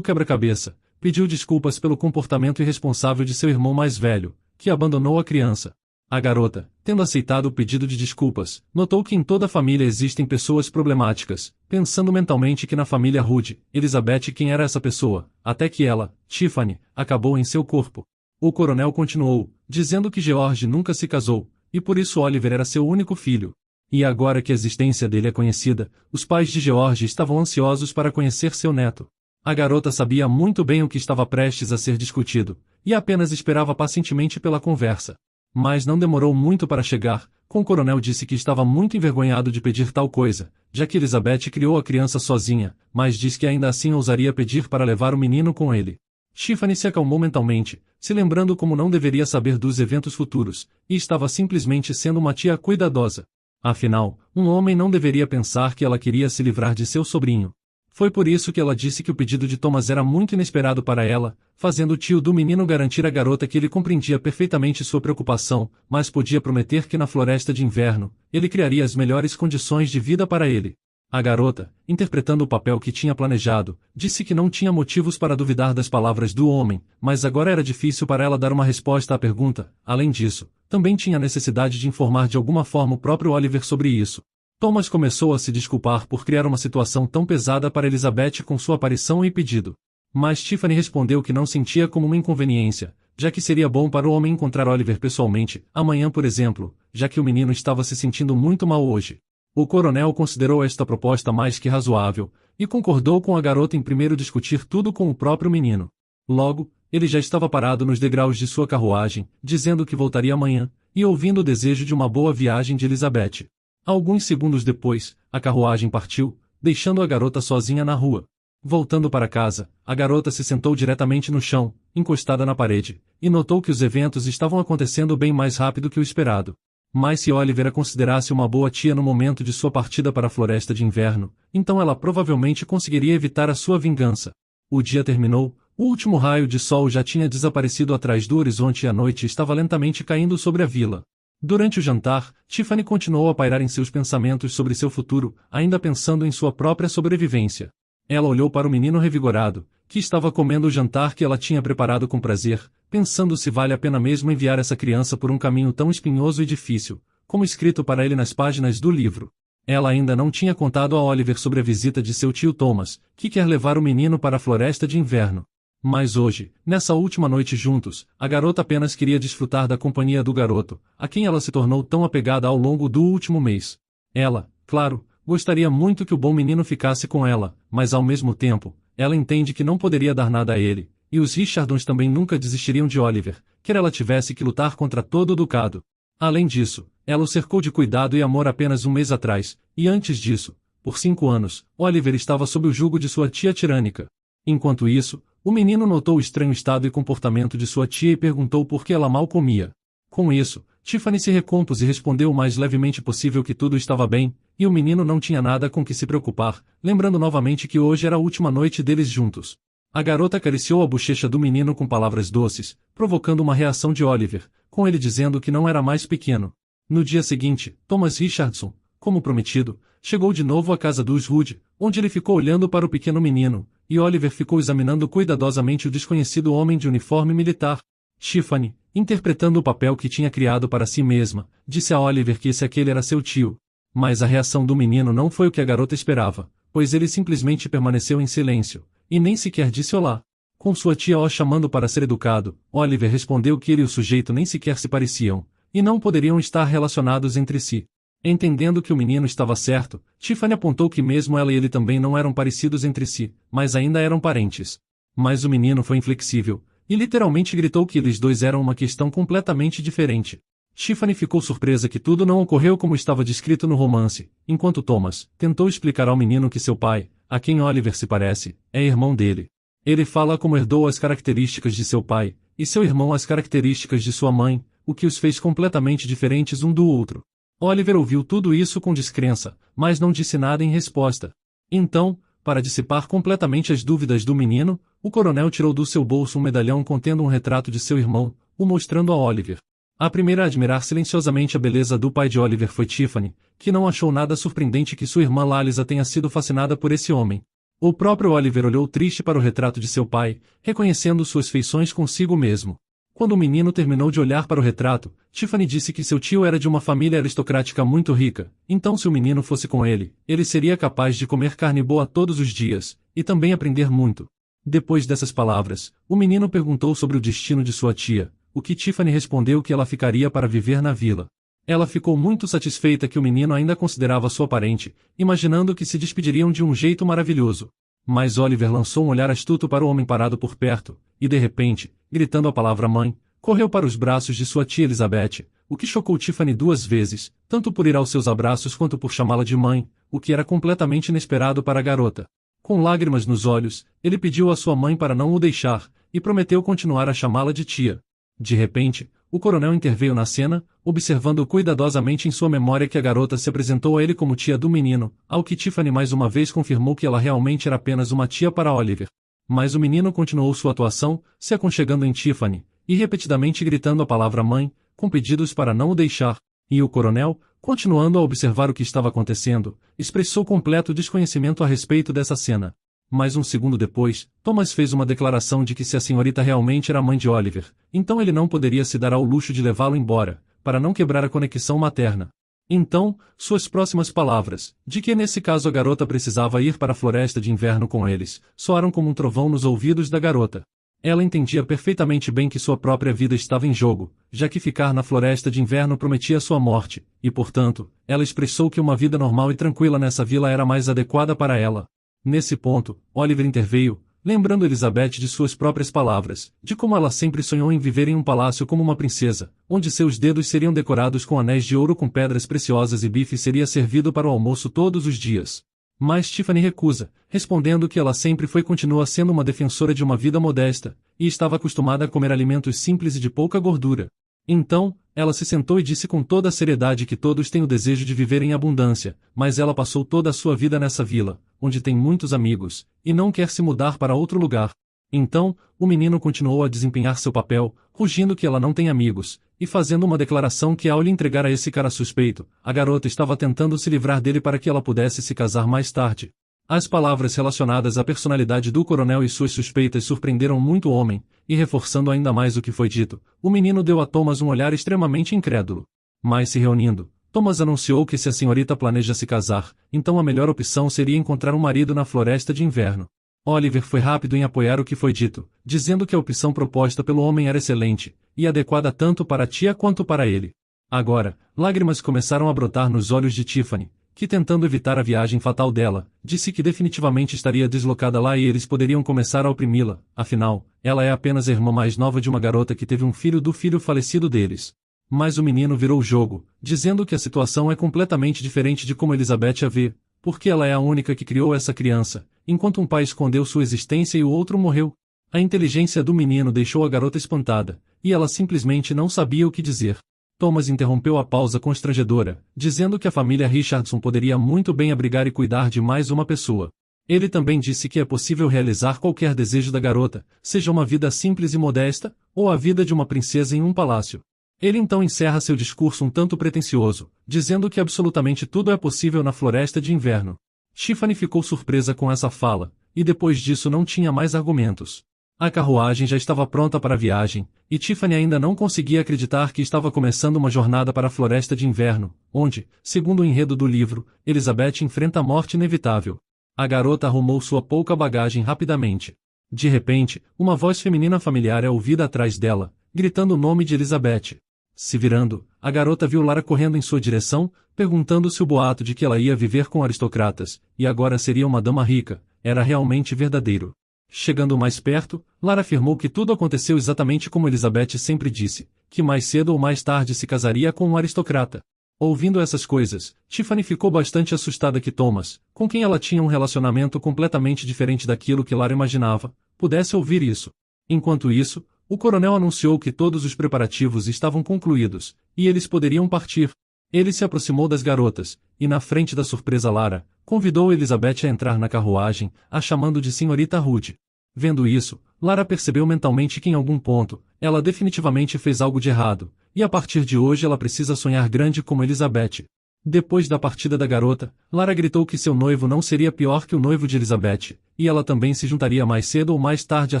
quebra-cabeça, pediu desculpas pelo comportamento irresponsável de seu irmão mais velho, que abandonou a criança. A garota, tendo aceitado o pedido de desculpas, notou que em toda a família existem pessoas problemáticas, pensando mentalmente que na família Rude, Elizabeth quem era essa pessoa, até que ela, Tiffany, acabou em seu corpo. O coronel continuou, dizendo que George nunca se casou, e por isso Oliver era seu único filho. E agora que a existência dele é conhecida, os pais de George estavam ansiosos para conhecer seu neto. A garota sabia muito bem o que estava prestes a ser discutido, e apenas esperava pacientemente pela conversa. Mas não demorou muito para chegar, com o coronel disse que estava muito envergonhado de pedir tal coisa, já que Elizabeth criou a criança sozinha, mas diz que ainda assim ousaria pedir para levar o menino com ele. Tiffany se acalmou mentalmente, se lembrando como não deveria saber dos eventos futuros, e estava simplesmente sendo uma tia cuidadosa. Afinal, um homem não deveria pensar que ela queria se livrar de seu sobrinho. Foi por isso que ela disse que o pedido de Thomas era muito inesperado para ela, fazendo o tio do menino garantir à garota que ele compreendia perfeitamente sua preocupação, mas podia prometer que na floresta de inverno, ele criaria as melhores condições de vida para ele. A garota, interpretando o papel que tinha planejado, disse que não tinha motivos para duvidar das palavras do homem, mas agora era difícil para ela dar uma resposta à pergunta. Além disso, também tinha necessidade de informar de alguma forma o próprio Oliver sobre isso. Thomas começou a se desculpar por criar uma situação tão pesada para Elizabeth com sua aparição e pedido. Mas Tiffany respondeu que não sentia como uma inconveniência, já que seria bom para o homem encontrar Oliver pessoalmente, amanhã por exemplo, já que o menino estava se sentindo muito mal hoje. O coronel considerou esta proposta mais que razoável, e concordou com a garota em primeiro discutir tudo com o próprio menino. Logo, ele já estava parado nos degraus de sua carruagem, dizendo que voltaria amanhã, e ouvindo o desejo de uma boa viagem de Elizabeth. Alguns segundos depois, a carruagem partiu, deixando a garota sozinha na rua. Voltando para casa, a garota se sentou diretamente no chão, encostada na parede, e notou que os eventos estavam acontecendo bem mais rápido que o esperado. Mas se Oliver a considerasse uma boa tia no momento de sua partida para a floresta de inverno, então ela provavelmente conseguiria evitar a sua vingança. O dia terminou, o último raio de sol já tinha desaparecido atrás do horizonte e a noite estava lentamente caindo sobre a vila. Durante o jantar, Tiffany continuou a pairar em seus pensamentos sobre seu futuro, ainda pensando em sua própria sobrevivência. Ela olhou para o menino revigorado, que estava comendo o jantar que ela tinha preparado com prazer, pensando se vale a pena mesmo enviar essa criança por um caminho tão espinhoso e difícil, como escrito para ele nas páginas do livro. Ela ainda não tinha contado a Oliver sobre a visita de seu tio Thomas, que quer levar o menino para a floresta de inverno. Mas hoje, nessa última noite juntos, a garota apenas queria desfrutar da companhia do garoto, a quem ela se tornou tão apegada ao longo do último mês. Ela, claro, gostaria muito que o bom menino ficasse com ela, mas ao mesmo tempo, ela entende que não poderia dar nada a ele, e os Richardons também nunca desistiriam de Oliver, quer ela tivesse que lutar contra todo o ducado. Além disso, ela o cercou de cuidado e amor apenas um mês atrás, e antes disso, por 5 anos, Oliver estava sob o jugo de sua tia tirânica. Enquanto isso, o menino notou o estranho estado e comportamento de sua tia e perguntou por que ela mal comia. Com isso, Tiffany se recompôs e respondeu o mais levemente possível que tudo estava bem, e o menino não tinha nada com que se preocupar, lembrando novamente que hoje era a última noite deles juntos. A garota acariciou a bochecha do menino com palavras doces, provocando uma reação de Oliver, com ele dizendo que não era mais pequeno. No dia seguinte, Thomas Richardson, como prometido, chegou de novo à casa dos Rude, onde ele ficou olhando para o pequeno menino, e Oliver ficou examinando cuidadosamente o desconhecido homem de uniforme militar. Tiffany, interpretando o papel que tinha criado para si mesma, disse a Oliver que aquele era seu tio. Mas a reação do menino não foi o que a garota esperava, pois ele simplesmente permaneceu em silêncio, e nem sequer disse olá. Com sua tia o chamando para ser educado, Oliver respondeu que ele e o sujeito nem sequer se pareciam, e não poderiam estar relacionados entre si. Entendendo que o menino estava certo, Tiffany apontou que mesmo ela e ele também não eram parecidos entre si, mas ainda eram parentes. Mas o menino foi inflexível, e literalmente gritou que eles dois eram uma questão completamente diferente. Tiffany ficou surpresa que tudo não ocorreu como estava descrito no romance, enquanto Thomas tentou explicar ao menino que seu pai, a quem Oliver se parece, é irmão dele. Ele fala como herdou as características de seu pai, e seu irmão as características de sua mãe, o que os fez completamente diferentes um do outro. Oliver ouviu tudo isso com descrença, mas não disse nada em resposta. Então, para dissipar completamente as dúvidas do menino, o coronel tirou do seu bolso um medalhão contendo um retrato de seu irmão, o mostrando a Oliver. A primeira a admirar silenciosamente a beleza do pai de Oliver foi Tiffany, que não achou nada surpreendente que sua irmã Lalisa tenha sido fascinada por esse homem. O próprio Oliver olhou triste para o retrato de seu pai, reconhecendo suas feições consigo mesmo. Quando o menino terminou de olhar para o retrato, Tiffany disse que seu tio era de uma família aristocrática muito rica, então se o menino fosse com ele, ele seria capaz de comer carne boa todos os dias, e também aprender muito. Depois dessas palavras, o menino perguntou sobre o destino de sua tia, o que Tiffany respondeu que ela ficaria para viver na vila. Ela ficou muito satisfeita que o menino ainda considerava sua parente, imaginando que se despediriam de um jeito maravilhoso. Mas Oliver lançou um olhar astuto para o homem parado por perto, e de repente, gritando a palavra mãe, correu para os braços de sua tia Elizabeth, o que chocou Tiffany duas vezes, tanto por ir aos seus abraços quanto por chamá-la de mãe, o que era completamente inesperado para a garota. Com lágrimas nos olhos, ele pediu à sua mãe para não o deixar, e prometeu continuar a chamá-la de tia. De repente, o coronel interveio na cena, observando cuidadosamente em sua memória que a garota se apresentou a ele como tia do menino, ao que Tiffany mais uma vez confirmou que ela realmente era apenas uma tia para Oliver. Mas o menino continuou sua atuação, se aconchegando em Tiffany, e repetidamente gritando a palavra mãe, com pedidos para não o deixar, e o coronel, continuando a observar o que estava acontecendo, expressou completo desconhecimento a respeito dessa cena. Mas um segundo depois, Thomas fez uma declaração de que se a senhorita realmente era a mãe de Oliver, então ele não poderia se dar ao luxo de levá-lo embora, para não quebrar a conexão materna. Então, suas próximas palavras, de que nesse caso a garota precisava ir para a floresta de inverno com eles, soaram como um trovão nos ouvidos da garota. Ela entendia perfeitamente bem que sua própria vida estava em jogo, já que ficar na floresta de inverno prometia sua morte, e portanto, ela expressou que uma vida normal e tranquila nessa vila era mais adequada para ela. Nesse ponto, Oliver interveio, lembrando Elizabeth de suas próprias palavras, de como ela sempre sonhou em viver em um palácio como uma princesa, onde seus dedos seriam decorados com anéis de ouro com pedras preciosas e bife seria servido para o almoço todos os dias. Mas Tiffany recusa, respondendo que ela sempre foi e continua sendo uma defensora de uma vida modesta, e estava acostumada a comer alimentos simples e de pouca gordura. Então, ela se sentou e disse com toda a seriedade que todos têm o desejo de viver em abundância, mas ela passou toda a sua vida nessa vila, onde tem muitos amigos, e não quer se mudar para outro lugar. Então, o menino continuou a desempenhar seu papel, rugindo que ela não tem amigos, e fazendo uma declaração que ao lhe entregar a esse cara suspeito, a garota estava tentando se livrar dele para que ela pudesse se casar mais tarde. As palavras relacionadas à personalidade do coronel e suas suspeitas surpreenderam muito o homem, e reforçando ainda mais o que foi dito, o menino deu a Thomas um olhar extremamente incrédulo. Mas se reunindo, Thomas anunciou que se a senhorita planeja se casar, então a melhor opção seria encontrar um marido na floresta de inverno. Oliver foi rápido em apoiar o que foi dito, dizendo que a opção proposta pelo homem era excelente, e adequada tanto para a tia quanto para ele. Agora, lágrimas começaram a brotar nos olhos de Tiffany, que tentando evitar a viagem fatal dela, disse que definitivamente estaria deslocada lá e eles poderiam começar a oprimi-la, afinal, ela é apenas a irmã mais nova de uma garota que teve um filho do filho falecido deles. Mas o menino virou o jogo, dizendo que a situação é completamente diferente de como Elizabeth a vê, porque ela é a única que criou essa criança, enquanto um pai escondeu sua existência e o outro morreu. A inteligência do menino deixou a garota espantada, e ela simplesmente não sabia o que dizer. Thomas interrompeu a pausa constrangedora, dizendo que a família Richardson poderia muito bem abrigar e cuidar de mais uma pessoa. Ele também disse que é possível realizar qualquer desejo da garota, seja uma vida simples e modesta, ou a vida de uma princesa em um palácio. Ele então encerra seu discurso um tanto pretensioso, dizendo que absolutamente tudo é possível na floresta de inverno. Tiffany ficou surpresa com essa fala, e depois disso não tinha mais argumentos. A carruagem já estava pronta para a viagem, e Tiffany ainda não conseguia acreditar que estava começando uma jornada para a floresta de inverno, onde, segundo o enredo do livro, Elizabeth enfrenta a morte inevitável. A garota arrumou sua pouca bagagem rapidamente. De repente, uma voz feminina familiar é ouvida atrás dela, gritando o nome de Elizabeth. Se virando, a garota viu Lara correndo em sua direção, perguntando se o boato de que ela ia viver com aristocratas, e agora seria uma dama rica, era realmente verdadeiro. Chegando mais perto, Lara afirmou que tudo aconteceu exatamente como Elizabeth sempre disse, que mais cedo ou mais tarde se casaria com um aristocrata. Ouvindo essas coisas, Tiffany ficou bastante assustada que Thomas, com quem ela tinha um relacionamento completamente diferente daquilo que Lara imaginava, pudesse ouvir isso. Enquanto isso, o coronel anunciou que todos os preparativos estavam concluídos, e eles poderiam partir. Ele se aproximou das garotas, e na frente da surpresa Lara, convidou Elizabeth a entrar na carruagem, a chamando de Senhorita Rude. Vendo isso, Lara percebeu mentalmente que em algum ponto, ela definitivamente fez algo de errado, e a partir de hoje ela precisa sonhar grande como Elizabeth. Depois da partida da garota, Lara gritou que seu noivo não seria pior que o noivo de Elizabeth, e ela também se juntaria mais cedo ou mais tarde à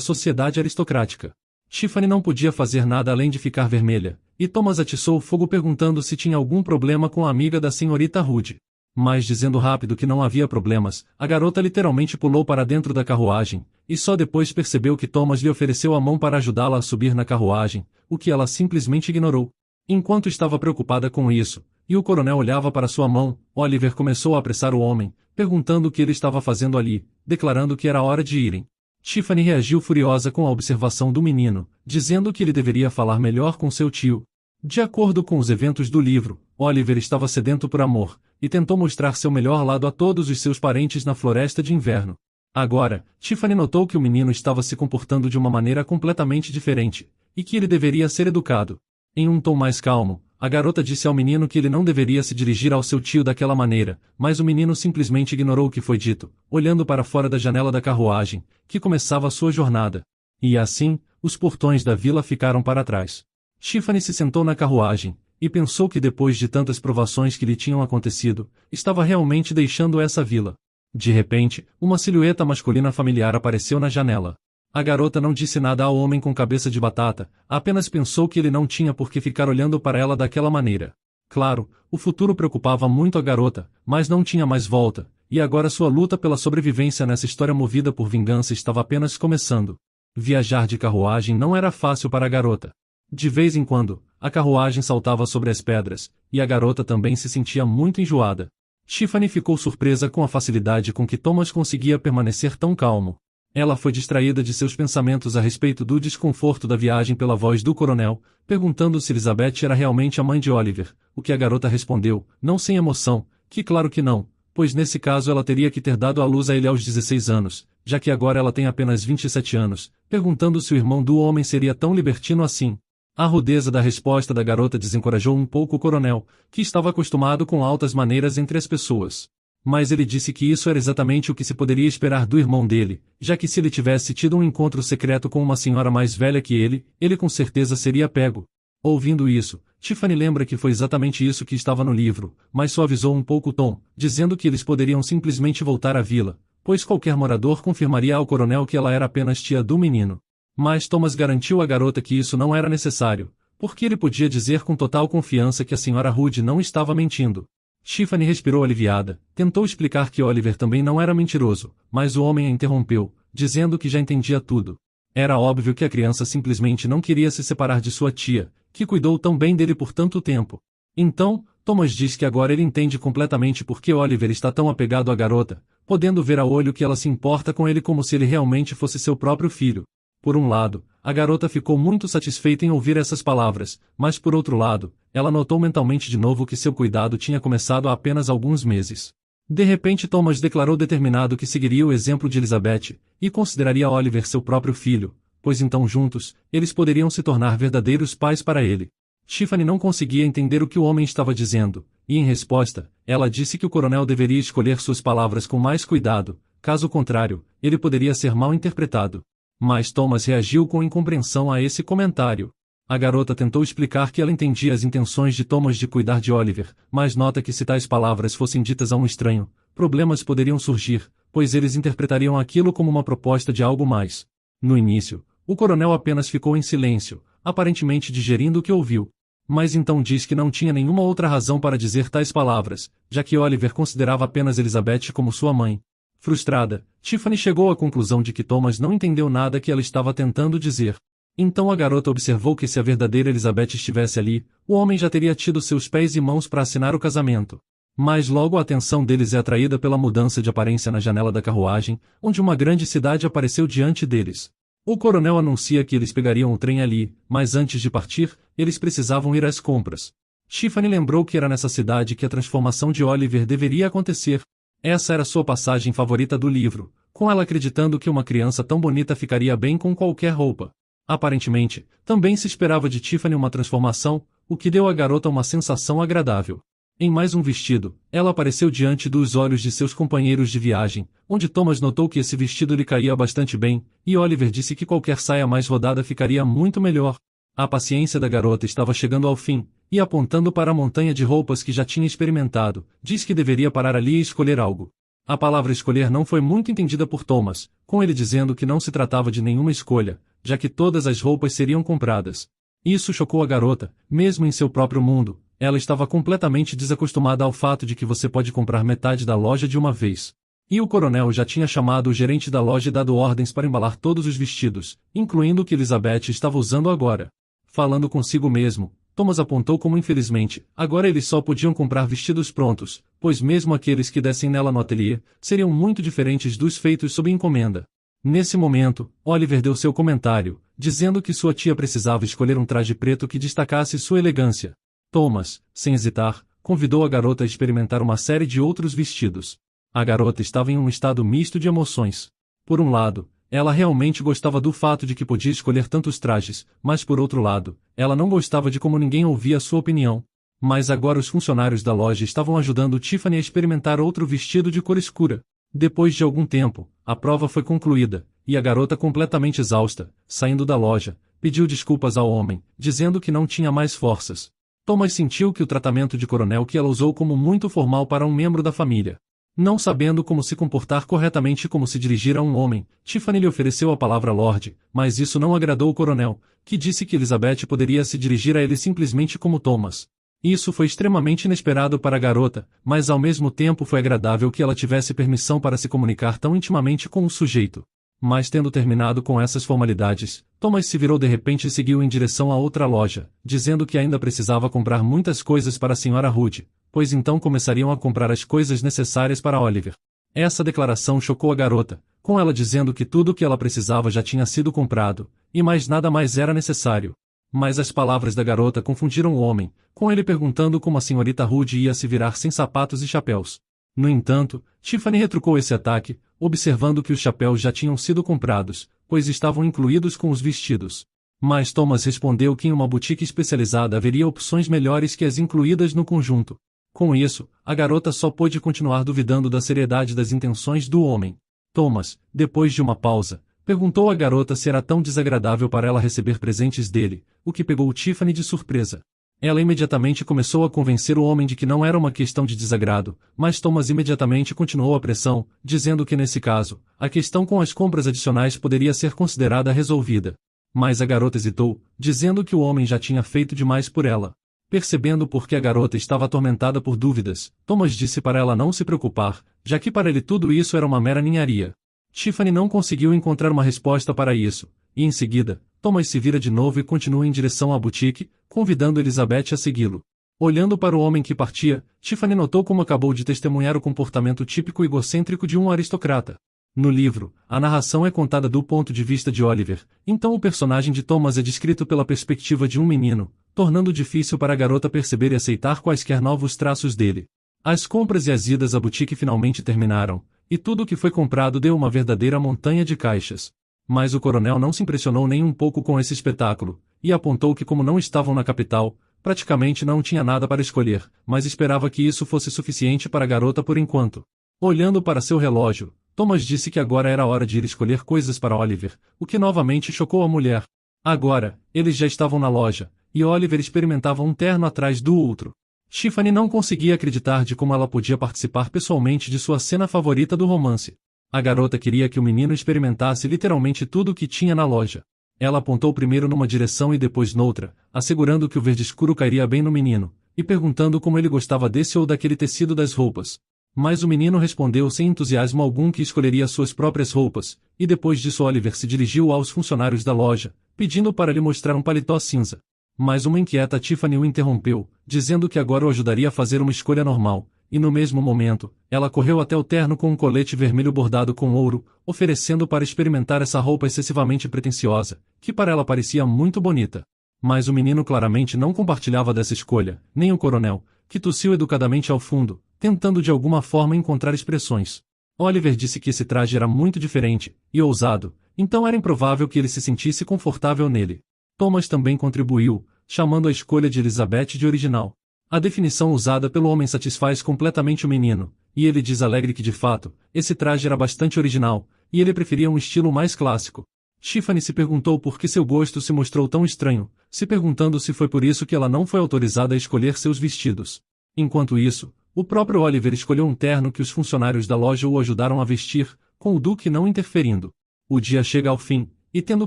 sociedade aristocrática. Tiffany não podia fazer nada além de ficar vermelha, e Thomas atiçou o fogo perguntando se tinha algum problema com a amiga da senhorita Rude. Mas dizendo rápido que não havia problemas, a garota literalmente pulou para dentro da carruagem, e só depois percebeu que Thomas lhe ofereceu a mão para ajudá-la a subir na carruagem, o que ela simplesmente ignorou. Enquanto estava preocupada com isso, e o coronel olhava para sua mão, Oliver começou a apressar o homem, perguntando o que ele estava fazendo ali, declarando que era hora de irem. Tiffany reagiu furiosa com a observação do menino, dizendo que ele deveria falar melhor com seu tio. De acordo com os eventos do livro, Oliver estava sedento por amor, e tentou mostrar seu melhor lado a todos os seus parentes na floresta de inverno. Agora, Tiffany notou que o menino estava se comportando de uma maneira completamente diferente, e que ele deveria ser educado. Em um tom mais calmo, a garota disse ao menino que ele não deveria se dirigir ao seu tio daquela maneira, mas o menino simplesmente ignorou o que foi dito, olhando para fora da janela da carruagem, que começava sua jornada. E assim, os portões da vila ficaram para trás. Tiffany se sentou na carruagem, e pensou que depois de tantas provações que lhe tinham acontecido, estava realmente deixando essa vila. De repente, uma silhueta masculina familiar apareceu na janela. A garota não disse nada ao homem com cabeça de batata, apenas pensou que ele não tinha por que ficar olhando para ela daquela maneira. Claro, o futuro preocupava muito a garota, mas não tinha mais volta, e agora sua luta pela sobrevivência nessa história movida por vingança estava apenas começando. Viajar de carruagem não era fácil para a garota. De vez em quando, a carruagem saltava sobre as pedras, e a garota também se sentia muito enjoada. Tiffany ficou surpresa com a facilidade com que Thomas conseguia permanecer tão calmo. Ela foi distraída de seus pensamentos a respeito do desconforto da viagem pela voz do coronel, perguntando se Elizabeth era realmente a mãe de Oliver, o que a garota respondeu, não sem emoção, que claro que não, pois nesse caso ela teria que ter dado à luz a ele aos 16 anos, já que agora ela tem apenas 27 anos, perguntando se o irmão do homem seria tão libertino assim. A rudeza da resposta da garota desencorajou um pouco o coronel, que estava acostumado com altas maneiras entre as pessoas. Mas ele disse que isso era exatamente o que se poderia esperar do irmão dele, já que se ele tivesse tido um encontro secreto com uma senhora mais velha que ele com certeza seria pego. Ouvindo isso, Tiffany lembra que foi exatamente isso que estava no livro, mas suavizou um pouco o tom, dizendo que eles poderiam simplesmente voltar à vila, pois qualquer morador confirmaria ao coronel que ela era apenas tia do menino. Mas Thomas garantiu à garota que isso não era necessário, porque ele podia dizer com total confiança que a senhora Rude não estava mentindo. Tiffany respirou aliviada, tentou explicar que Oliver também não era mentiroso, mas o homem a interrompeu, dizendo que já entendia tudo. Era óbvio que a criança simplesmente não queria se separar de sua tia, que cuidou tão bem dele por tanto tempo. Então, Thomas diz que agora ele entende completamente por que Oliver está tão apegado à garota, podendo ver a olho que ela se importa com ele como se ele realmente fosse seu próprio filho. Por um lado, a garota ficou muito satisfeita em ouvir essas palavras, mas por outro lado, ela notou mentalmente de novo que seu cuidado tinha começado há apenas alguns meses. De repente Thomas declarou determinado que seguiria o exemplo de Elizabeth, e consideraria Oliver seu próprio filho, pois então juntos, eles poderiam se tornar verdadeiros pais para ele. Tiffany não conseguia entender o que o homem estava dizendo, e em resposta, ela disse que o coronel deveria escolher suas palavras com mais cuidado, caso contrário, ele poderia ser mal interpretado. Mas Thomas reagiu com incompreensão a esse comentário. A garota tentou explicar que ela entendia as intenções de Thomas de cuidar de Oliver, mas nota que se tais palavras fossem ditas a um estranho, problemas poderiam surgir, pois eles interpretariam aquilo como uma proposta de algo mais. No início, o coronel apenas ficou em silêncio, aparentemente digerindo o que ouviu. Mas então diz que não tinha nenhuma outra razão para dizer tais palavras, já que Oliver considerava apenas Elizabeth como sua mãe. Frustrada, Tiffany chegou à conclusão de que Thomas não entendeu nada que ela estava tentando dizer. Então a garota observou que se a verdadeira Elizabeth estivesse ali, o homem já teria tido seus pés e mãos para assinar o casamento. Mas logo a atenção deles é atraída pela mudança de aparência na janela da carruagem, onde uma grande cidade apareceu diante deles. O coronel anuncia que eles pegariam o trem ali, mas antes de partir, eles precisavam ir às compras. Tiffany lembrou que era nessa cidade que a transformação de Oliver deveria acontecer. Essa era sua passagem favorita do livro, com ela acreditando que uma criança tão bonita ficaria bem com qualquer roupa. Aparentemente, também se esperava de Tiffany uma transformação, o que deu à garota uma sensação agradável. Em mais um vestido, ela apareceu diante dos olhos de seus companheiros de viagem, onde Thomas notou que esse vestido lhe caía bastante bem, e Oliver disse que qualquer saia mais rodada ficaria muito melhor. A paciência da garota estava chegando ao fim, e apontando para a montanha de roupas que já tinha experimentado, disse que deveria parar ali e escolher algo. A palavra escolher não foi muito entendida por Thomas, com ele dizendo que não se tratava de nenhuma escolha, já que todas as roupas seriam compradas. Isso chocou a garota, mesmo em seu próprio mundo, ela estava completamente desacostumada ao fato de que você pode comprar metade da loja de uma vez. E o coronel já tinha chamado o gerente da loja e dado ordens para embalar todos os vestidos, incluindo o que Elizabeth estava usando agora. Falando consigo mesmo, Thomas apontou como infelizmente, agora eles só podiam comprar vestidos prontos, pois mesmo aqueles que dessem nela no ateliê, seriam muito diferentes dos feitos sob encomenda. Nesse momento, Oliver deu seu comentário, dizendo que sua tia precisava escolher um traje preto que destacasse sua elegância. Thomas, sem hesitar, convidou a garota a experimentar uma série de outros vestidos. A garota estava em um estado misto de emoções. Por um lado, ela realmente gostava do fato de que podia escolher tantos trajes, mas por outro lado, ela não gostava de como ninguém ouvia sua opinião. Mas agora os funcionários da loja estavam ajudando Tiffany a experimentar outro vestido de cor escura. Depois de algum tempo, a prova foi concluída, e a garota, completamente exausta, saindo da loja, pediu desculpas ao homem, dizendo que não tinha mais forças. Thomas sentiu que o tratamento de coronel que ela usou como muito formal para um membro da família. Não sabendo como se comportar corretamente e como se dirigir a um homem, Tiffany lhe ofereceu a palavra Lorde, mas isso não agradou o coronel, que disse que Elizabeth poderia se dirigir a ele simplesmente como Thomas. Isso foi extremamente inesperado para a garota, mas ao mesmo tempo foi agradável que ela tivesse permissão para se comunicar tão intimamente com o sujeito. Mas tendo terminado com essas formalidades, Thomas se virou de repente e seguiu em direção a outra loja, dizendo que ainda precisava comprar muitas coisas para a senhora Rude, pois então começariam a comprar as coisas necessárias para Oliver. Essa declaração chocou a garota, com ela dizendo que tudo o que ela precisava já tinha sido comprado, e mais nada mais era necessário. Mas as palavras da garota confundiram o homem, com ele perguntando como a senhorita Rude ia se virar sem sapatos e chapéus. No entanto, Tiffany retrucou esse ataque, observando que os chapéus já tinham sido comprados, pois estavam incluídos com os vestidos. Mas Thomas respondeu que em uma boutique especializada haveria opções melhores que as incluídas no conjunto. Com isso, a garota só pôde continuar duvidando da seriedade das intenções do homem. Thomas, depois de uma pausa, perguntou à garota se era tão desagradável para ela receber presentes dele, o que pegou Tiffany de surpresa. Ela imediatamente começou a convencer o homem de que não era uma questão de desagrado, mas Thomas imediatamente continuou a pressão, dizendo que nesse caso, a questão com as compras adicionais poderia ser considerada resolvida. Mas a garota hesitou, dizendo que o homem já tinha feito demais por ela. Percebendo por que a garota estava atormentada por dúvidas, Thomas disse para ela não se preocupar, já que para ele tudo isso era uma mera ninharia. Tiffany não conseguiu encontrar uma resposta para isso, e em seguida, Thomas se vira de novo e continua em direção à boutique, convidando Elizabeth a segui-lo. Olhando para o homem que partia, Tiffany notou como acabou de testemunhar o comportamento típico e egocêntrico de um aristocrata. No livro, a narração é contada do ponto de vista de Oliver, então o personagem de Thomas é descrito pela perspectiva de um menino, tornando difícil para a garota perceber e aceitar quaisquer novos traços dele. As compras e as idas à boutique finalmente terminaram, e tudo o que foi comprado deu uma verdadeira montanha de caixas. Mas o coronel não se impressionou nem um pouco com esse espetáculo, e apontou que como não estavam na capital, praticamente não tinha nada para escolher, mas esperava que isso fosse suficiente para a garota por enquanto. Olhando para seu relógio, Thomas disse que agora era hora de ir escolher coisas para Oliver, o que novamente chocou a mulher. Agora, eles já estavam na loja, e Oliver experimentava um terno atrás do outro. Tiffany não conseguia acreditar de como ela podia participar pessoalmente de sua cena favorita do romance. A garota queria que o menino experimentasse literalmente tudo o que tinha na loja. Ela apontou primeiro numa direção e depois noutra, assegurando que o verde escuro cairia bem no menino, e perguntando como ele gostava desse ou daquele tecido das roupas. Mas o menino respondeu sem entusiasmo algum que escolheria suas próprias roupas, e depois disso Oliver se dirigiu aos funcionários da loja, pedindo para lhe mostrar um paletó cinza. Mas uma inquieta Tiffany o interrompeu, dizendo que agora o ajudaria a fazer uma escolha normal, e no mesmo momento, ela correu até o terno com um colete vermelho bordado com ouro, oferecendo para experimentar essa roupa excessivamente pretensiosa, que para ela parecia muito bonita. Mas o menino claramente não compartilhava dessa escolha, nem o coronel, que tossiu educadamente ao fundo, tentando de alguma forma encontrar expressões. Oliver disse que esse traje era muito diferente, e ousado, então era improvável que ele se sentisse confortável nele. Thomas também contribuiu, chamando a escolha de Elizabeth de original. A definição usada pelo homem satisfaz completamente o menino, e ele diz alegre que de fato, esse traje era bastante original, e ele preferia um estilo mais clássico. Tiffany se perguntou por que seu gosto se mostrou tão estranho, se perguntando se foi por isso que ela não foi autorizada a escolher seus vestidos. Enquanto isso, o próprio Oliver escolheu um terno que os funcionários da loja o ajudaram a vestir, com o Duque não interferindo. O dia chega ao fim, e tendo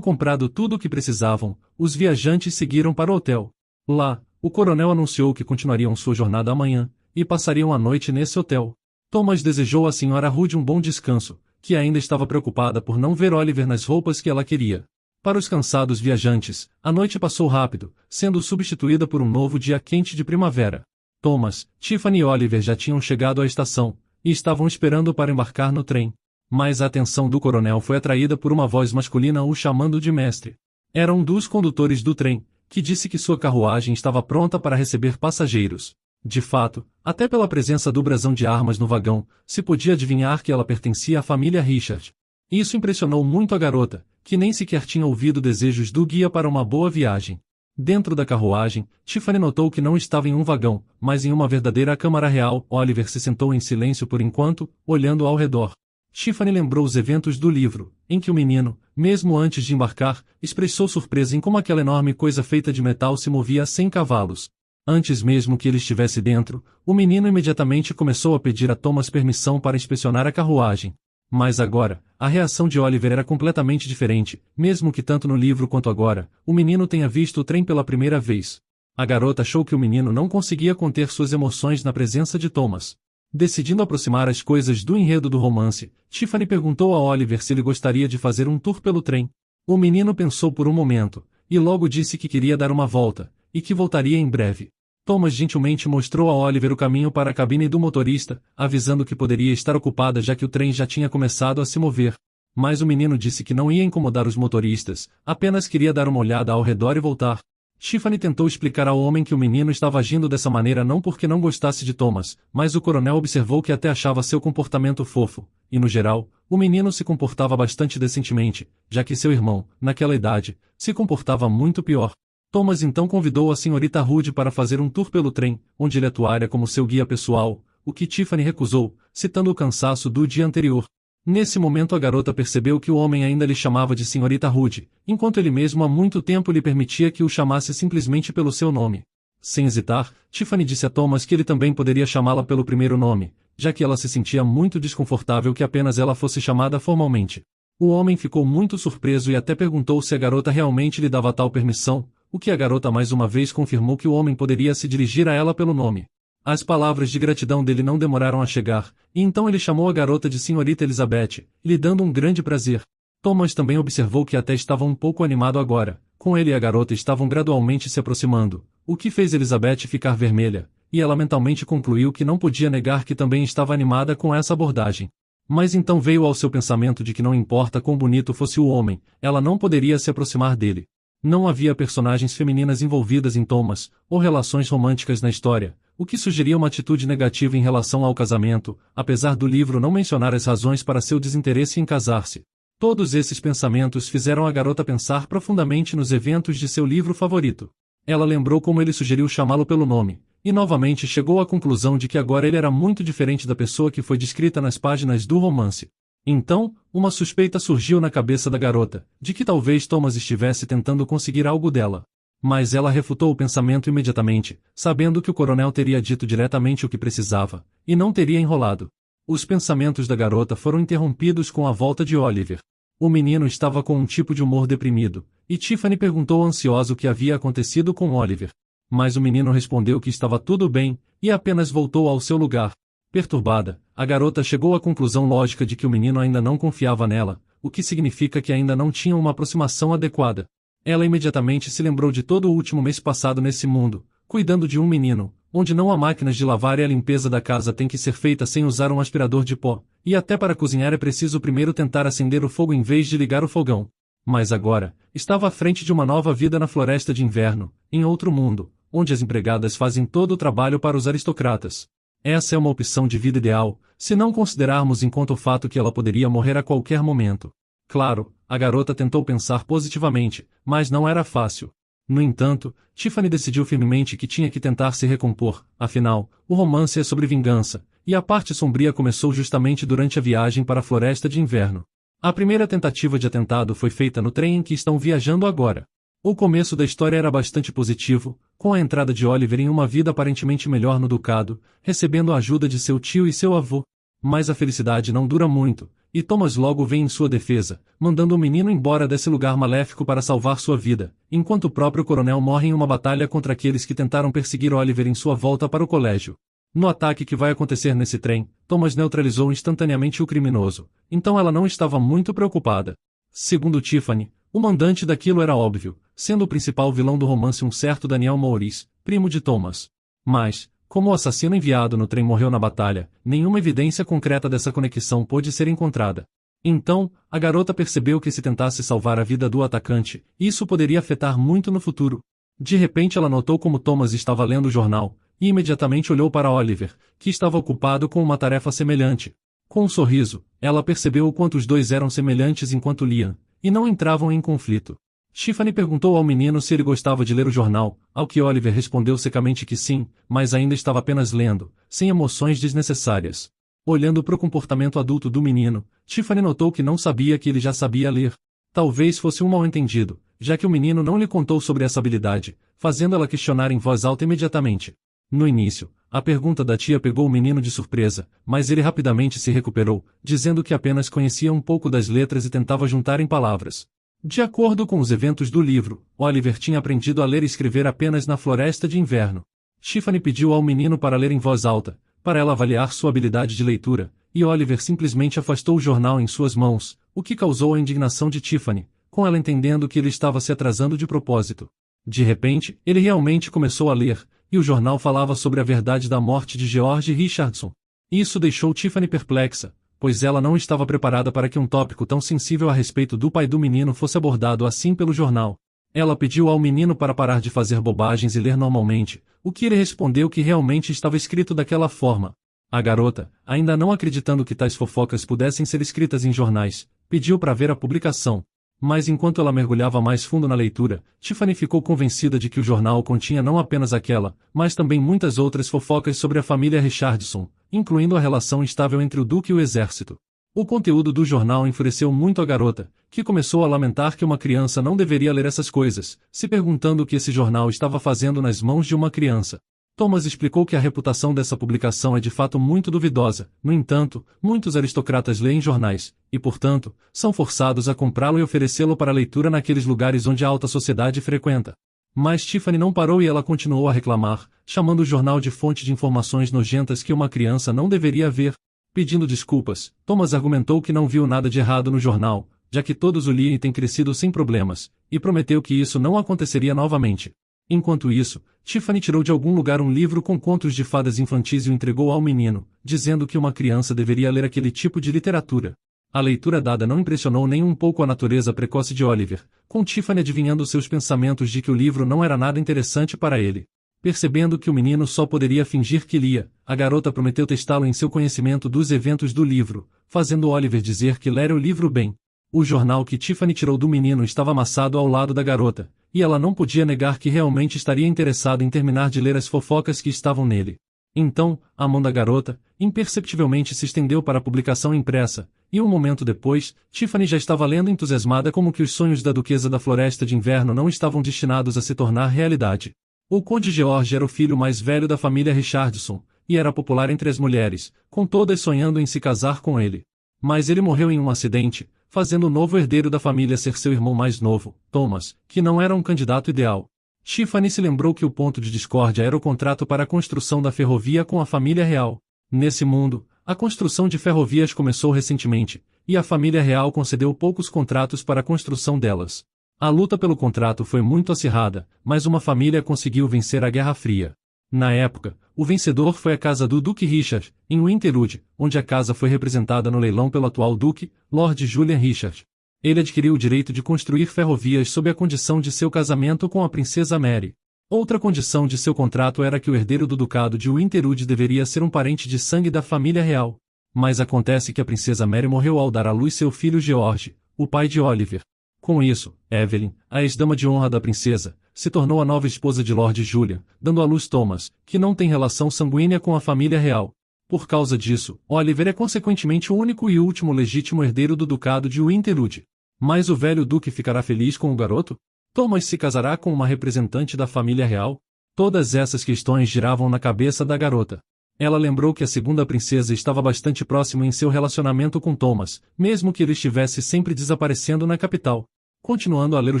comprado tudo o que precisavam, os viajantes seguiram para o hotel. Lá, o coronel anunciou que continuariam sua jornada amanhã, e passariam a noite nesse hotel. Thomas desejou à senhora Rude um bom descanso, que ainda estava preocupada por não ver Oliver nas roupas que ela queria. Para os cansados viajantes, a noite passou rápido, sendo substituída por um novo dia quente de primavera. Thomas, Tiffany e Oliver já tinham chegado à estação, e estavam esperando para embarcar no trem. Mas a atenção do coronel foi atraída por uma voz masculina o chamando de mestre. Era um dos condutores do trem, que disse que sua carruagem estava pronta para receber passageiros. De fato, até pela presença do brasão de armas no vagão, se podia adivinhar que ela pertencia à família Richard. Isso impressionou muito a garota, que nem sequer tinha ouvido desejos do guia para uma boa viagem. Dentro da carruagem, Tiffany notou que não estava em um vagão, mas em uma verdadeira câmara real. Oliver se sentou em silêncio por enquanto, olhando ao redor. Tiffany lembrou os eventos do livro, em que o menino, mesmo antes de embarcar, expressou surpresa em como aquela enorme coisa feita de metal se movia sem cavalos. Antes mesmo que ele estivesse dentro, o menino imediatamente começou a pedir a Thomas permissão para inspecionar a carruagem. Mas agora, a reação de Oliver era completamente diferente, mesmo que tanto no livro quanto agora, o menino tenha visto o trem pela primeira vez. A garota achou que o menino não conseguia conter suas emoções na presença de Thomas. Decidindo aproximar as coisas do enredo do romance, Tiffany perguntou a Oliver se ele gostaria de fazer um tour pelo trem. O menino pensou por um momento, e logo disse que queria dar uma volta, e que voltaria em breve. Thomas gentilmente mostrou a Oliver o caminho para a cabine do motorista, avisando que poderia estar ocupada já que o trem já tinha começado a se mover. Mas o menino disse que não ia incomodar os motoristas, apenas queria dar uma olhada ao redor e voltar. Tiffany tentou explicar ao homem que o menino estava agindo dessa maneira não porque não gostasse de Thomas, mas o coronel observou que até achava seu comportamento fofo, e no geral, o menino se comportava bastante decentemente, já que seu irmão, naquela idade, se comportava muito pior. Thomas então convidou a senhorita Rude para fazer um tour pelo trem, onde ele atuaria como seu guia pessoal, o que Tiffany recusou, citando o cansaço do dia anterior. Nesse momento a garota percebeu que o homem ainda lhe chamava de senhorita Rude, enquanto ele mesmo há muito tempo lhe permitia que o chamasse simplesmente pelo seu nome. Sem hesitar, Tiffany disse a Thomas que ele também poderia chamá-la pelo primeiro nome, já que ela se sentia muito desconfortável que apenas ela fosse chamada formalmente. O homem ficou muito surpreso e até perguntou se a garota realmente lhe dava tal permissão, o que a garota mais uma vez confirmou que o homem poderia se dirigir a ela pelo nome. As palavras de gratidão dele não demoraram a chegar, e então ele chamou a garota de senhorita Elizabeth, lhe dando um grande prazer. Thomas também observou que até estava um pouco animado agora, com ele e a garota estavam gradualmente se aproximando, o que fez Elizabeth ficar vermelha, e ela mentalmente concluiu que não podia negar que também estava animada com essa abordagem. Mas então veio ao seu pensamento de que não importa quão bonito fosse o homem, ela não poderia se aproximar dele. Não havia personagens femininas envolvidas em Thomas, ou relações românticas na história, o que sugeria uma atitude negativa em relação ao casamento, apesar do livro não mencionar as razões para seu desinteresse em casar-se. Todos esses pensamentos fizeram a garota pensar profundamente nos eventos de seu livro favorito. Ela lembrou como ele sugeriu chamá-lo pelo nome, e novamente chegou à conclusão de que agora ele era muito diferente da pessoa que foi descrita nas páginas do romance. Então, uma suspeita surgiu na cabeça da garota, de que talvez Thomas estivesse tentando conseguir algo dela. Mas ela refutou o pensamento imediatamente, sabendo que o coronel teria dito diretamente o que precisava, e não teria enrolado. Os pensamentos da garota foram interrompidos com a volta de Oliver. O menino estava com um tipo de humor deprimido, e Tiffany perguntou ansiosa o que havia acontecido com Oliver. Mas o menino respondeu que estava tudo bem, e apenas voltou ao seu lugar. Perturbada, a garota chegou à conclusão lógica de que o menino ainda não confiava nela, o que significa que ainda não tinham uma aproximação adequada. Ela imediatamente se lembrou de todo o último mês passado nesse mundo, cuidando de um menino, onde não há máquinas de lavar e a limpeza da casa tem que ser feita sem usar um aspirador de pó, e até para cozinhar é preciso primeiro tentar acender o fogo em vez de ligar o fogão. Mas agora, estava à frente de uma nova vida na floresta de inverno, em outro mundo, onde as empregadas fazem todo o trabalho para os aristocratas. Essa é uma opção de vida ideal, se não considerarmos em conta o fato que ela poderia morrer a qualquer momento. Claro, a garota tentou pensar positivamente, mas não era fácil. No entanto, Tiffany decidiu firmemente que tinha que tentar se recompor, afinal, o romance é sobre vingança, e a parte sombria começou justamente durante a viagem para a floresta de inverno. A primeira tentativa de atentado foi feita no trem em que estão viajando agora. O começo da história era bastante positivo, com a entrada de Oliver em uma vida aparentemente melhor no ducado, recebendo a ajuda de seu tio e seu avô. Mas a felicidade não dura muito, e Thomas logo vem em sua defesa, mandando o menino embora desse lugar maléfico para salvar sua vida, enquanto o próprio coronel morre em uma batalha contra aqueles que tentaram perseguir Oliver em sua volta para o colégio. No ataque que vai acontecer nesse trem, Thomas neutralizou instantaneamente o criminoso, então ela não estava muito preocupada. Segundo Tiffany, o mandante daquilo era óbvio, sendo o principal vilão do romance um certo Daniel Maurice, primo de Thomas. Mas, como o assassino enviado no trem morreu na batalha, nenhuma evidência concreta dessa conexão pôde ser encontrada. Então, a garota percebeu que se tentasse salvar a vida do atacante, isso poderia afetar muito no futuro. De repente ela notou como Thomas estava lendo o jornal, e imediatamente olhou para Oliver, que estava ocupado com uma tarefa semelhante. Com um sorriso, ela percebeu o quanto os dois eram semelhantes enquanto liam, e não entravam em conflito. Tiffany perguntou ao menino se ele gostava de ler o jornal, ao que Oliver respondeu secamente que sim, mas ainda estava apenas lendo, sem emoções desnecessárias. Olhando para o comportamento adulto do menino, Tiffany notou que não sabia que ele já sabia ler. Talvez fosse um mal-entendido, já que o menino não lhe contou sobre essa habilidade, fazendo ela questionar em voz alta imediatamente. No início, a pergunta da tia pegou o menino de surpresa, mas ele rapidamente se recuperou, dizendo que apenas conhecia um pouco das letras e tentava juntar em palavras. De acordo com os eventos do livro, Oliver tinha aprendido a ler e escrever apenas na floresta de inverno. Tiffany pediu ao menino para ler em voz alta, para ela avaliar sua habilidade de leitura, e Oliver simplesmente afastou o jornal em suas mãos, o que causou a indignação de Tiffany, com ela entendendo que ele estava se atrasando de propósito. De repente, ele realmente começou a ler, e o jornal falava sobre a verdade da morte de George Richardson. Isso deixou Tiffany perplexa, pois ela não estava preparada para que um tópico tão sensível a respeito do pai do menino fosse abordado assim pelo jornal. Ela pediu ao menino para parar de fazer bobagens e ler normalmente, o que ele respondeu que realmente estava escrito daquela forma. A garota, ainda não acreditando que tais fofocas pudessem ser escritas em jornais, pediu para ver a publicação. Mas enquanto ela mergulhava mais fundo na leitura, Tiffany ficou convencida de que o jornal continha não apenas aquela, mas também muitas outras fofocas sobre a família Richardson, incluindo a relação instável entre o Duque e o exército. O conteúdo do jornal enfureceu muito a garota, que começou a lamentar que uma criança não deveria ler essas coisas, se perguntando o que esse jornal estava fazendo nas mãos de uma criança. Thomas explicou que a reputação dessa publicação é de fato muito duvidosa, no entanto, muitos aristocratas leem jornais, e portanto, são forçados a comprá-lo e oferecê-lo para leitura naqueles lugares onde a alta sociedade frequenta. Mas Tiffany não parou e ela continuou a reclamar, chamando o jornal de fonte de informações nojentas que uma criança não deveria ver. Pedindo desculpas, Thomas argumentou que não viu nada de errado no jornal, já que todos o liam e têm crescido sem problemas, e prometeu que isso não aconteceria novamente. Enquanto isso, Tiffany tirou de algum lugar um livro com contos de fadas infantis e o entregou ao menino, dizendo que uma criança deveria ler aquele tipo de literatura. A leitura dada não impressionou nem um pouco a natureza precoce de Oliver, com Tiffany adivinhando seus pensamentos de que o livro não era nada interessante para ele. Percebendo que o menino só poderia fingir que lia, a garota prometeu testá-lo em seu conhecimento dos eventos do livro, fazendo Oliver dizer que lera o livro bem. O jornal que Tiffany tirou do menino estava amassado ao lado da garota, e ela não podia negar que realmente estaria interessada em terminar de ler as fofocas que estavam nele. Então, a mão da garota, imperceptivelmente se estendeu para a publicação impressa, e um momento depois, Tiffany já estava lendo entusiasmada como que os sonhos da duquesa da floresta de inverno não estavam destinados a se tornar realidade. O Conde George era o filho mais velho da família Richardson, e era popular entre as mulheres, com todas sonhando em se casar com ele. Mas ele morreu em um acidente, fazendo o novo herdeiro da família ser seu irmão mais novo, Thomas, que não era um candidato ideal. Tiffany se lembrou que o ponto de discórdia era o contrato para a construção da ferrovia com a família real. Nesse mundo, a construção de ferrovias começou recentemente, e a família real concedeu poucos contratos para a construção delas. A luta pelo contrato foi muito acirrada, mas uma família conseguiu vencer a Guerra Fria. Na época, o vencedor foi a casa do Duque Richard, em Winterwood, onde a casa foi representada no leilão pelo atual Duque, Lord Julian Richard. Ele adquiriu o direito de construir ferrovias sob a condição de seu casamento com a princesa Mary. Outra condição de seu contrato era que o herdeiro do ducado de Winterwood deveria ser um parente de sangue da família real. Mas acontece que a princesa Mary morreu ao dar à luz seu filho George, o pai de Oliver. Com isso, Evelyn, a ex-dama de honra da princesa, se tornou a nova esposa de Lord Julian, dando à luz Thomas, que não tem relação sanguínea com a família real. Por causa disso, Oliver é consequentemente o único e último legítimo herdeiro do ducado de Winterwood. Mas o velho duque ficará feliz com o garoto? Thomas se casará com uma representante da família real? Todas essas questões giravam na cabeça da garota. Ela lembrou que a segunda princesa estava bastante próxima em seu relacionamento com Thomas, mesmo que ele estivesse sempre desaparecendo na capital. Continuando a ler o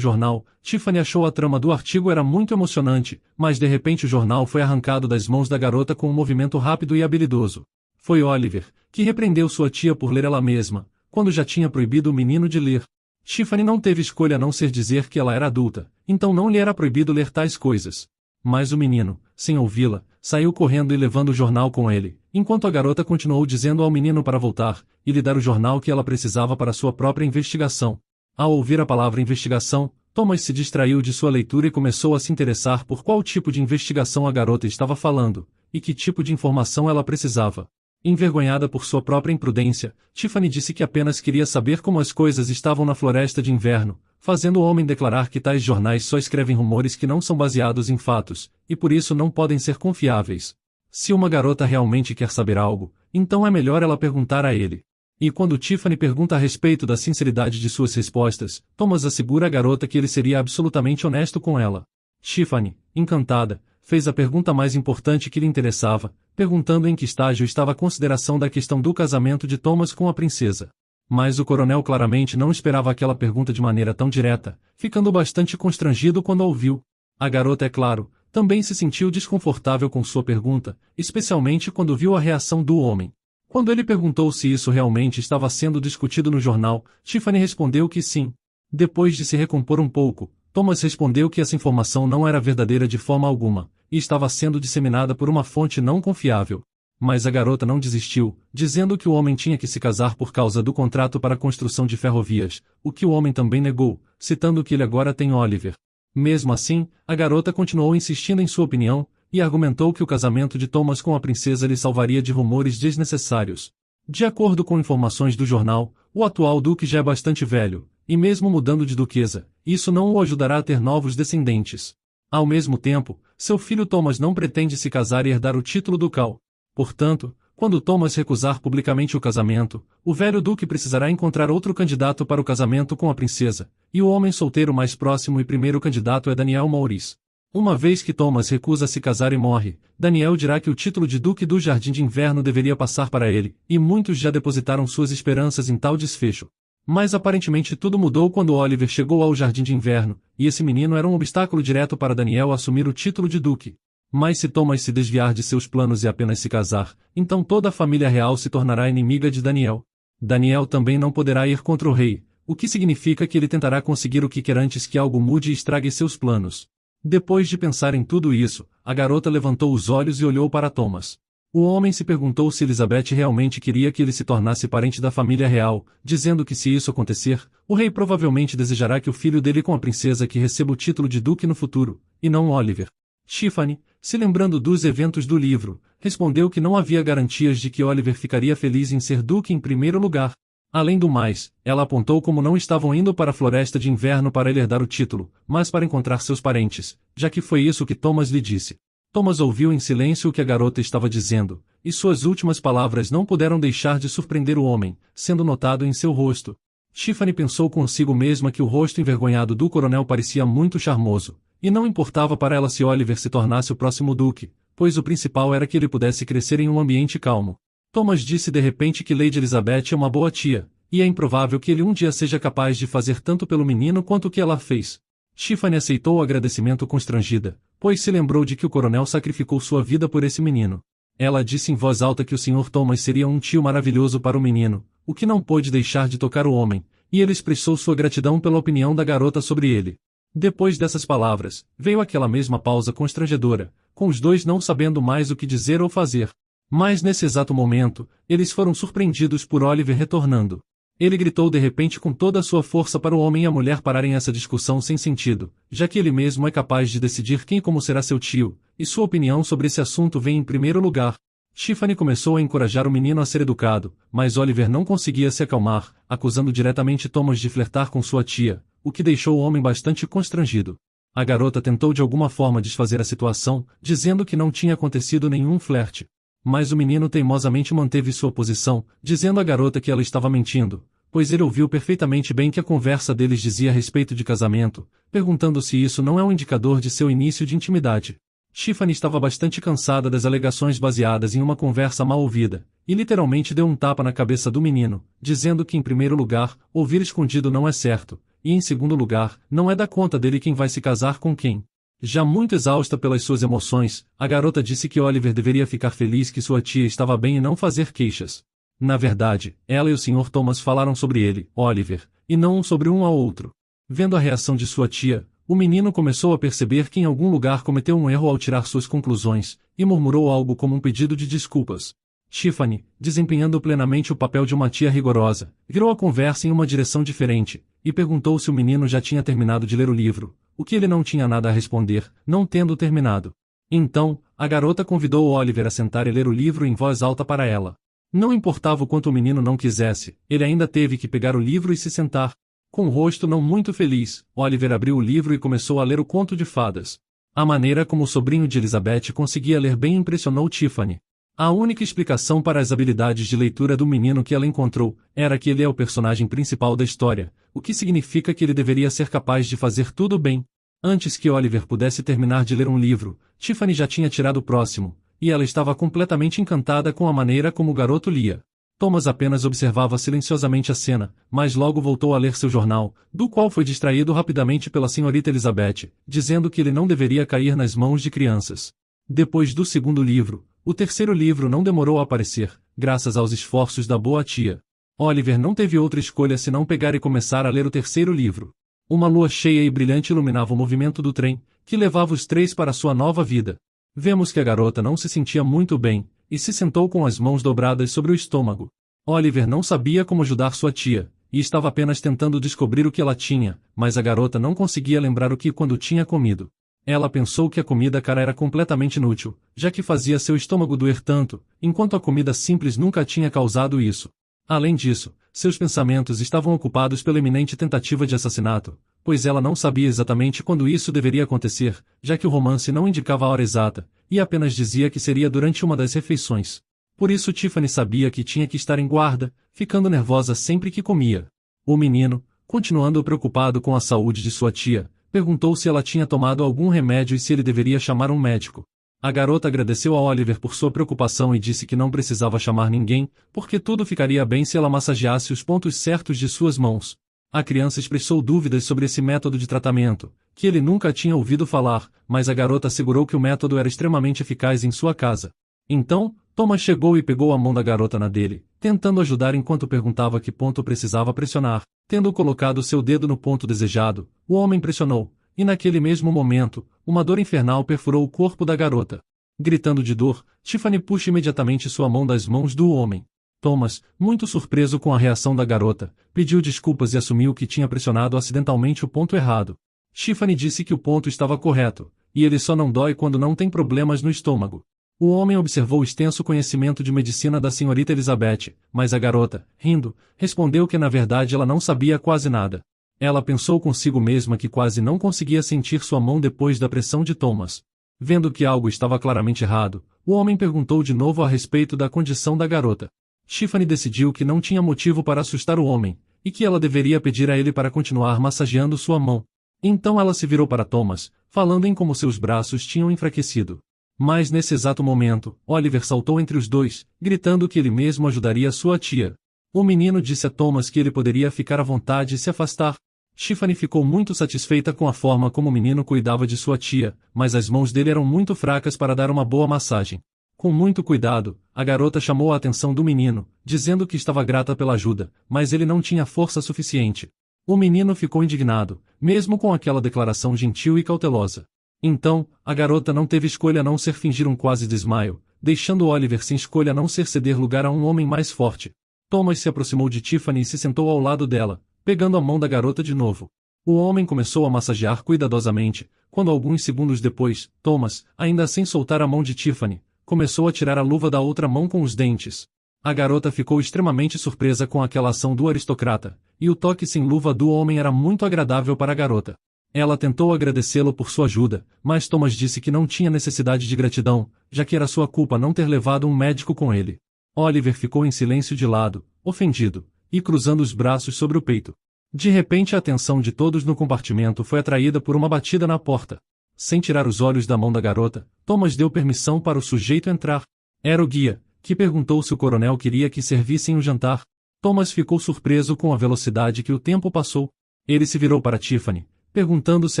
jornal, Tiffany achou a trama do artigo era muito emocionante, mas de repente o jornal foi arrancado das mãos da garota com um movimento rápido e habilidoso. Foi Oliver, que repreendeu sua tia por ler ela mesma, quando já tinha proibido o menino de ler. Tiffany não teve escolha a não ser dizer que ela era adulta, então não lhe era proibido ler tais coisas. Mas o menino, sem ouvi-la, saiu correndo e levando o jornal com ele, enquanto a garota continuou dizendo ao menino para voltar e lhe dar o jornal que ela precisava para sua própria investigação. Ao ouvir a palavra investigação, Thomas se distraiu de sua leitura e começou a se interessar por qual tipo de investigação a garota estava falando, e que tipo de informação ela precisava. Envergonhada por sua própria imprudência, Tiffany disse que apenas queria saber como as coisas estavam na floresta de inverno, fazendo o homem declarar que tais jornais só escrevem rumores que não são baseados em fatos, e por isso não podem ser confiáveis. Se uma garota realmente quer saber algo, então é melhor ela perguntar a ele. E quando Tiffany pergunta a respeito da sinceridade de suas respostas, Thomas assegura à garota que ele seria absolutamente honesto com ela. Tiffany, encantada, fez a pergunta mais importante que lhe interessava, perguntando em que estágio estava a consideração da questão do casamento de Thomas com a princesa. Mas o coronel claramente não esperava aquela pergunta de maneira tão direta, ficando bastante constrangido quando a ouviu. A garota, é claro, também se sentiu desconfortável com sua pergunta, especialmente quando viu a reação do homem. Quando ele perguntou se isso realmente estava sendo discutido no jornal, Tiffany respondeu que sim. Depois de se recompor um pouco, Thomas respondeu que essa informação não era verdadeira de forma alguma, e estava sendo disseminada por uma fonte não confiável. Mas a garota não desistiu, dizendo que o homem tinha que se casar por causa do contrato para a construção de ferrovias, o que o homem também negou, citando que ele agora tem Oliver. Mesmo assim, a garota continuou insistindo em sua opinião, e argumentou que o casamento de Thomas com a princesa lhe salvaria de rumores desnecessários. De acordo com informações do jornal, o atual duque já é bastante velho, e mesmo mudando de duquesa, isso não o ajudará a ter novos descendentes. Ao mesmo tempo, seu filho Thomas não pretende se casar e herdar o título ducal. Portanto, quando Thomas recusar publicamente o casamento, o velho duque precisará encontrar outro candidato para o casamento com a princesa, e o homem solteiro mais próximo e primeiro candidato é Daniel Maurice. Uma vez que Thomas recusa se casar e morre, Daniel dirá que o título de Duque do Jardim de Inverno deveria passar para ele, e muitos já depositaram suas esperanças em tal desfecho. Mas aparentemente tudo mudou quando Oliver chegou ao Jardim de Inverno, e esse menino era um obstáculo direto para Daniel assumir o título de Duque. Mas se Thomas se desviar de seus planos e apenas se casar, então toda a família real se tornará inimiga de Daniel. Daniel também não poderá ir contra o rei, o que significa que ele tentará conseguir o que quer antes que algo mude e estrague seus planos. Depois de pensar em tudo isso, a garota levantou os olhos e olhou para Thomas. O homem se perguntou se Elizabeth realmente queria que ele se tornasse parente da família real, dizendo que se isso acontecer, o rei provavelmente desejará que o filho dele com a princesa que receba o título de duque no futuro, e não Oliver. Tiffany, se lembrando dos eventos do livro, respondeu que não havia garantias de que Oliver ficaria feliz em ser duque em primeiro lugar. Além do mais, ela apontou como não estavam indo para a floresta de inverno para ele herdar o título, mas para encontrar seus parentes, já que foi isso que Thomas lhe disse. Thomas ouviu em silêncio o que a garota estava dizendo, e suas últimas palavras não puderam deixar de surpreender o homem, sendo notado em seu rosto. Tiffany pensou consigo mesma que o rosto envergonhado do coronel parecia muito charmoso, e não importava para ela se Oliver se tornasse o próximo duque, pois o principal era que ele pudesse crescer em um ambiente calmo. Thomas disse de repente que Lady Elizabeth é uma boa tia, e é improvável que ele um dia seja capaz de fazer tanto pelo menino quanto o que ela fez. Tiffany aceitou o agradecimento constrangida, pois se lembrou de que o coronel sacrificou sua vida por esse menino. Ela disse em voz alta que o Sr. Thomas seria um tio maravilhoso para o menino, o que não pôde deixar de tocar o homem, e ele expressou sua gratidão pela opinião da garota sobre ele. Depois dessas palavras, veio aquela mesma pausa constrangedora, com os dois não sabendo mais o que dizer ou fazer. Mas nesse exato momento, eles foram surpreendidos por Oliver retornando. Ele gritou de repente com toda a sua força para o homem e a mulher pararem essa discussão sem sentido, já que ele mesmo é capaz de decidir quem como será seu tio, e sua opinião sobre esse assunto vem em primeiro lugar. Tiffany começou a encorajar o menino a ser educado, mas Oliver não conseguia se acalmar, acusando diretamente Thomas de flertar com sua tia, o que deixou o homem bastante constrangido. A garota tentou de alguma forma desfazer a situação, dizendo que não tinha acontecido nenhum flerte. Mas o menino teimosamente manteve sua posição, dizendo à garota que ela estava mentindo, pois ele ouviu perfeitamente bem que a conversa deles dizia a respeito de casamento, perguntando se isso não é um indicador de seu início de intimidade. Tiffany estava bastante cansada das alegações baseadas em uma conversa mal ouvida, e literalmente deu um tapa na cabeça do menino, dizendo que em primeiro lugar, ouvir escondido não é certo, e em segundo lugar, não é da conta dele quem vai se casar com quem. Já muito exausta pelas suas emoções, a garota disse que Oliver deveria ficar feliz que sua tia estava bem e não fazer queixas. Na verdade, ela e o Sr. Thomas falaram sobre ele, Oliver, e não sobre um ao outro. Vendo a reação de sua tia, o menino começou a perceber que em algum lugar cometeu um erro ao tirar suas conclusões, e murmurou algo como um pedido de desculpas. Tiffany, desempenhando plenamente o papel de uma tia rigorosa, virou a conversa em uma direção diferente, e perguntou se o menino já tinha terminado de ler o livro, o que ele não tinha nada a responder, não tendo terminado. Então, a garota convidou Oliver a sentar e ler o livro em voz alta para ela. Não importava o quanto o menino não quisesse, ele ainda teve que pegar o livro e se sentar. Com o rosto não muito feliz, Oliver abriu o livro e começou a ler o conto de fadas. A maneira como o sobrinho de Elizabeth conseguia ler bem impressionou Tiffany. A única explicação para as habilidades de leitura do menino que ela encontrou era que ele é o personagem principal da história, o que significa que ele deveria ser capaz de fazer tudo bem. Antes que Oliver pudesse terminar de ler um livro, Tiffany já tinha tirado o próximo, e ela estava completamente encantada com a maneira como o garoto lia. Thomas apenas observava silenciosamente a cena, mas logo voltou a ler seu jornal, do qual foi distraído rapidamente pela senhorita Elizabeth, dizendo que ele não deveria cair nas mãos de crianças. Depois do segundo livro, o terceiro livro não demorou a aparecer, graças aos esforços da boa tia. Oliver não teve outra escolha senão pegar e começar a ler o terceiro livro. Uma lua cheia e brilhante iluminava o movimento do trem, que levava os três para sua nova vida. Vemos que a garota não se sentia muito bem, e se sentou com as mãos dobradas sobre o estômago. Oliver não sabia como ajudar sua tia, e estava apenas tentando descobrir o que ela tinha, mas a garota não conseguia lembrar o que quando tinha comido. Ela pensou que a comida cara era completamente inútil, já que fazia seu estômago doer tanto, enquanto a comida simples nunca tinha causado isso. Além disso, seus pensamentos estavam ocupados pela iminente tentativa de assassinato, pois ela não sabia exatamente quando isso deveria acontecer, já que o romance não indicava a hora exata, e apenas dizia que seria durante uma das refeições. Por isso Tiffany sabia que tinha que estar em guarda, ficando nervosa sempre que comia. O menino, continuando preocupado com a saúde de sua tia, perguntou se ela tinha tomado algum remédio e se ele deveria chamar um médico. A garota agradeceu a Oliver por sua preocupação e disse que não precisava chamar ninguém, porque tudo ficaria bem se ela massageasse os pontos certos de suas mãos. A criança expressou dúvidas sobre esse método de tratamento, que ele nunca tinha ouvido falar, mas a garota assegurou que o método era extremamente eficaz em sua casa. Então, Thomas chegou e pegou a mão da garota na dele, tentando ajudar enquanto perguntava que ponto precisava pressionar. Tendo colocado seu dedo no ponto desejado, o homem pressionou, e naquele mesmo momento, uma dor infernal perfurou o corpo da garota. Gritando de dor, Tiffany puxa imediatamente sua mão das mãos do homem. Thomas, muito surpreso com a reação da garota, pediu desculpas e assumiu que tinha pressionado acidentalmente o ponto errado. Tiffany disse que o ponto estava correto, e ele só não dói quando não tem problemas no estômago. O homem observou o extenso conhecimento de medicina da senhorita Elizabeth, mas a garota, rindo, respondeu que na verdade ela não sabia quase nada. Ela pensou consigo mesma que quase não conseguia sentir sua mão depois da pressão de Thomas. Vendo que algo estava claramente errado, o homem perguntou de novo a respeito da condição da garota. Tiffany decidiu que não tinha motivo para assustar o homem, e que ela deveria pedir a ele para continuar massageando sua mão. Então ela se virou para Thomas, falando em como seus braços tinham enfraquecido. Mas nesse exato momento, Oliver saltou entre os dois, gritando que ele mesmo ajudaria sua tia. O menino disse a Thomas que ele poderia ficar à vontade e se afastar. Tiffany ficou muito satisfeita com a forma como o menino cuidava de sua tia, mas as mãos dele eram muito fracas para dar uma boa massagem. Com muito cuidado, a garota chamou a atenção do menino, dizendo que estava grata pela ajuda, mas ele não tinha força suficiente. O menino ficou indignado, mesmo com aquela declaração gentil e cautelosa. Então, a garota não teve escolha a não ser fingir um quase desmaio, deixando Oliver sem escolha a não ser ceder lugar a um homem mais forte. Thomas se aproximou de Tiffany e se sentou ao lado dela, pegando a mão da garota de novo. O homem começou a massagear cuidadosamente, quando alguns segundos depois, Thomas, ainda sem soltar a mão de Tiffany, começou a tirar a luva da outra mão com os dentes. A garota ficou extremamente surpresa com aquela ação do aristocrata, e o toque sem luva do homem era muito agradável para a garota. Ela tentou agradecê-lo por sua ajuda, mas Thomas disse que não tinha necessidade de gratidão, já que era sua culpa não ter levado um médico com ele. Oliver ficou em silêncio de lado, ofendido, e cruzando os braços sobre o peito. De repente a atenção de todos no compartimento foi atraída por uma batida na porta. Sem tirar os olhos da mão da garota, Thomas deu permissão para o sujeito entrar. Era o guia, que perguntou se o coronel queria que servissem o jantar. Thomas ficou surpreso com a velocidade que o tempo passou. Ele se virou para Tiffany, perguntando se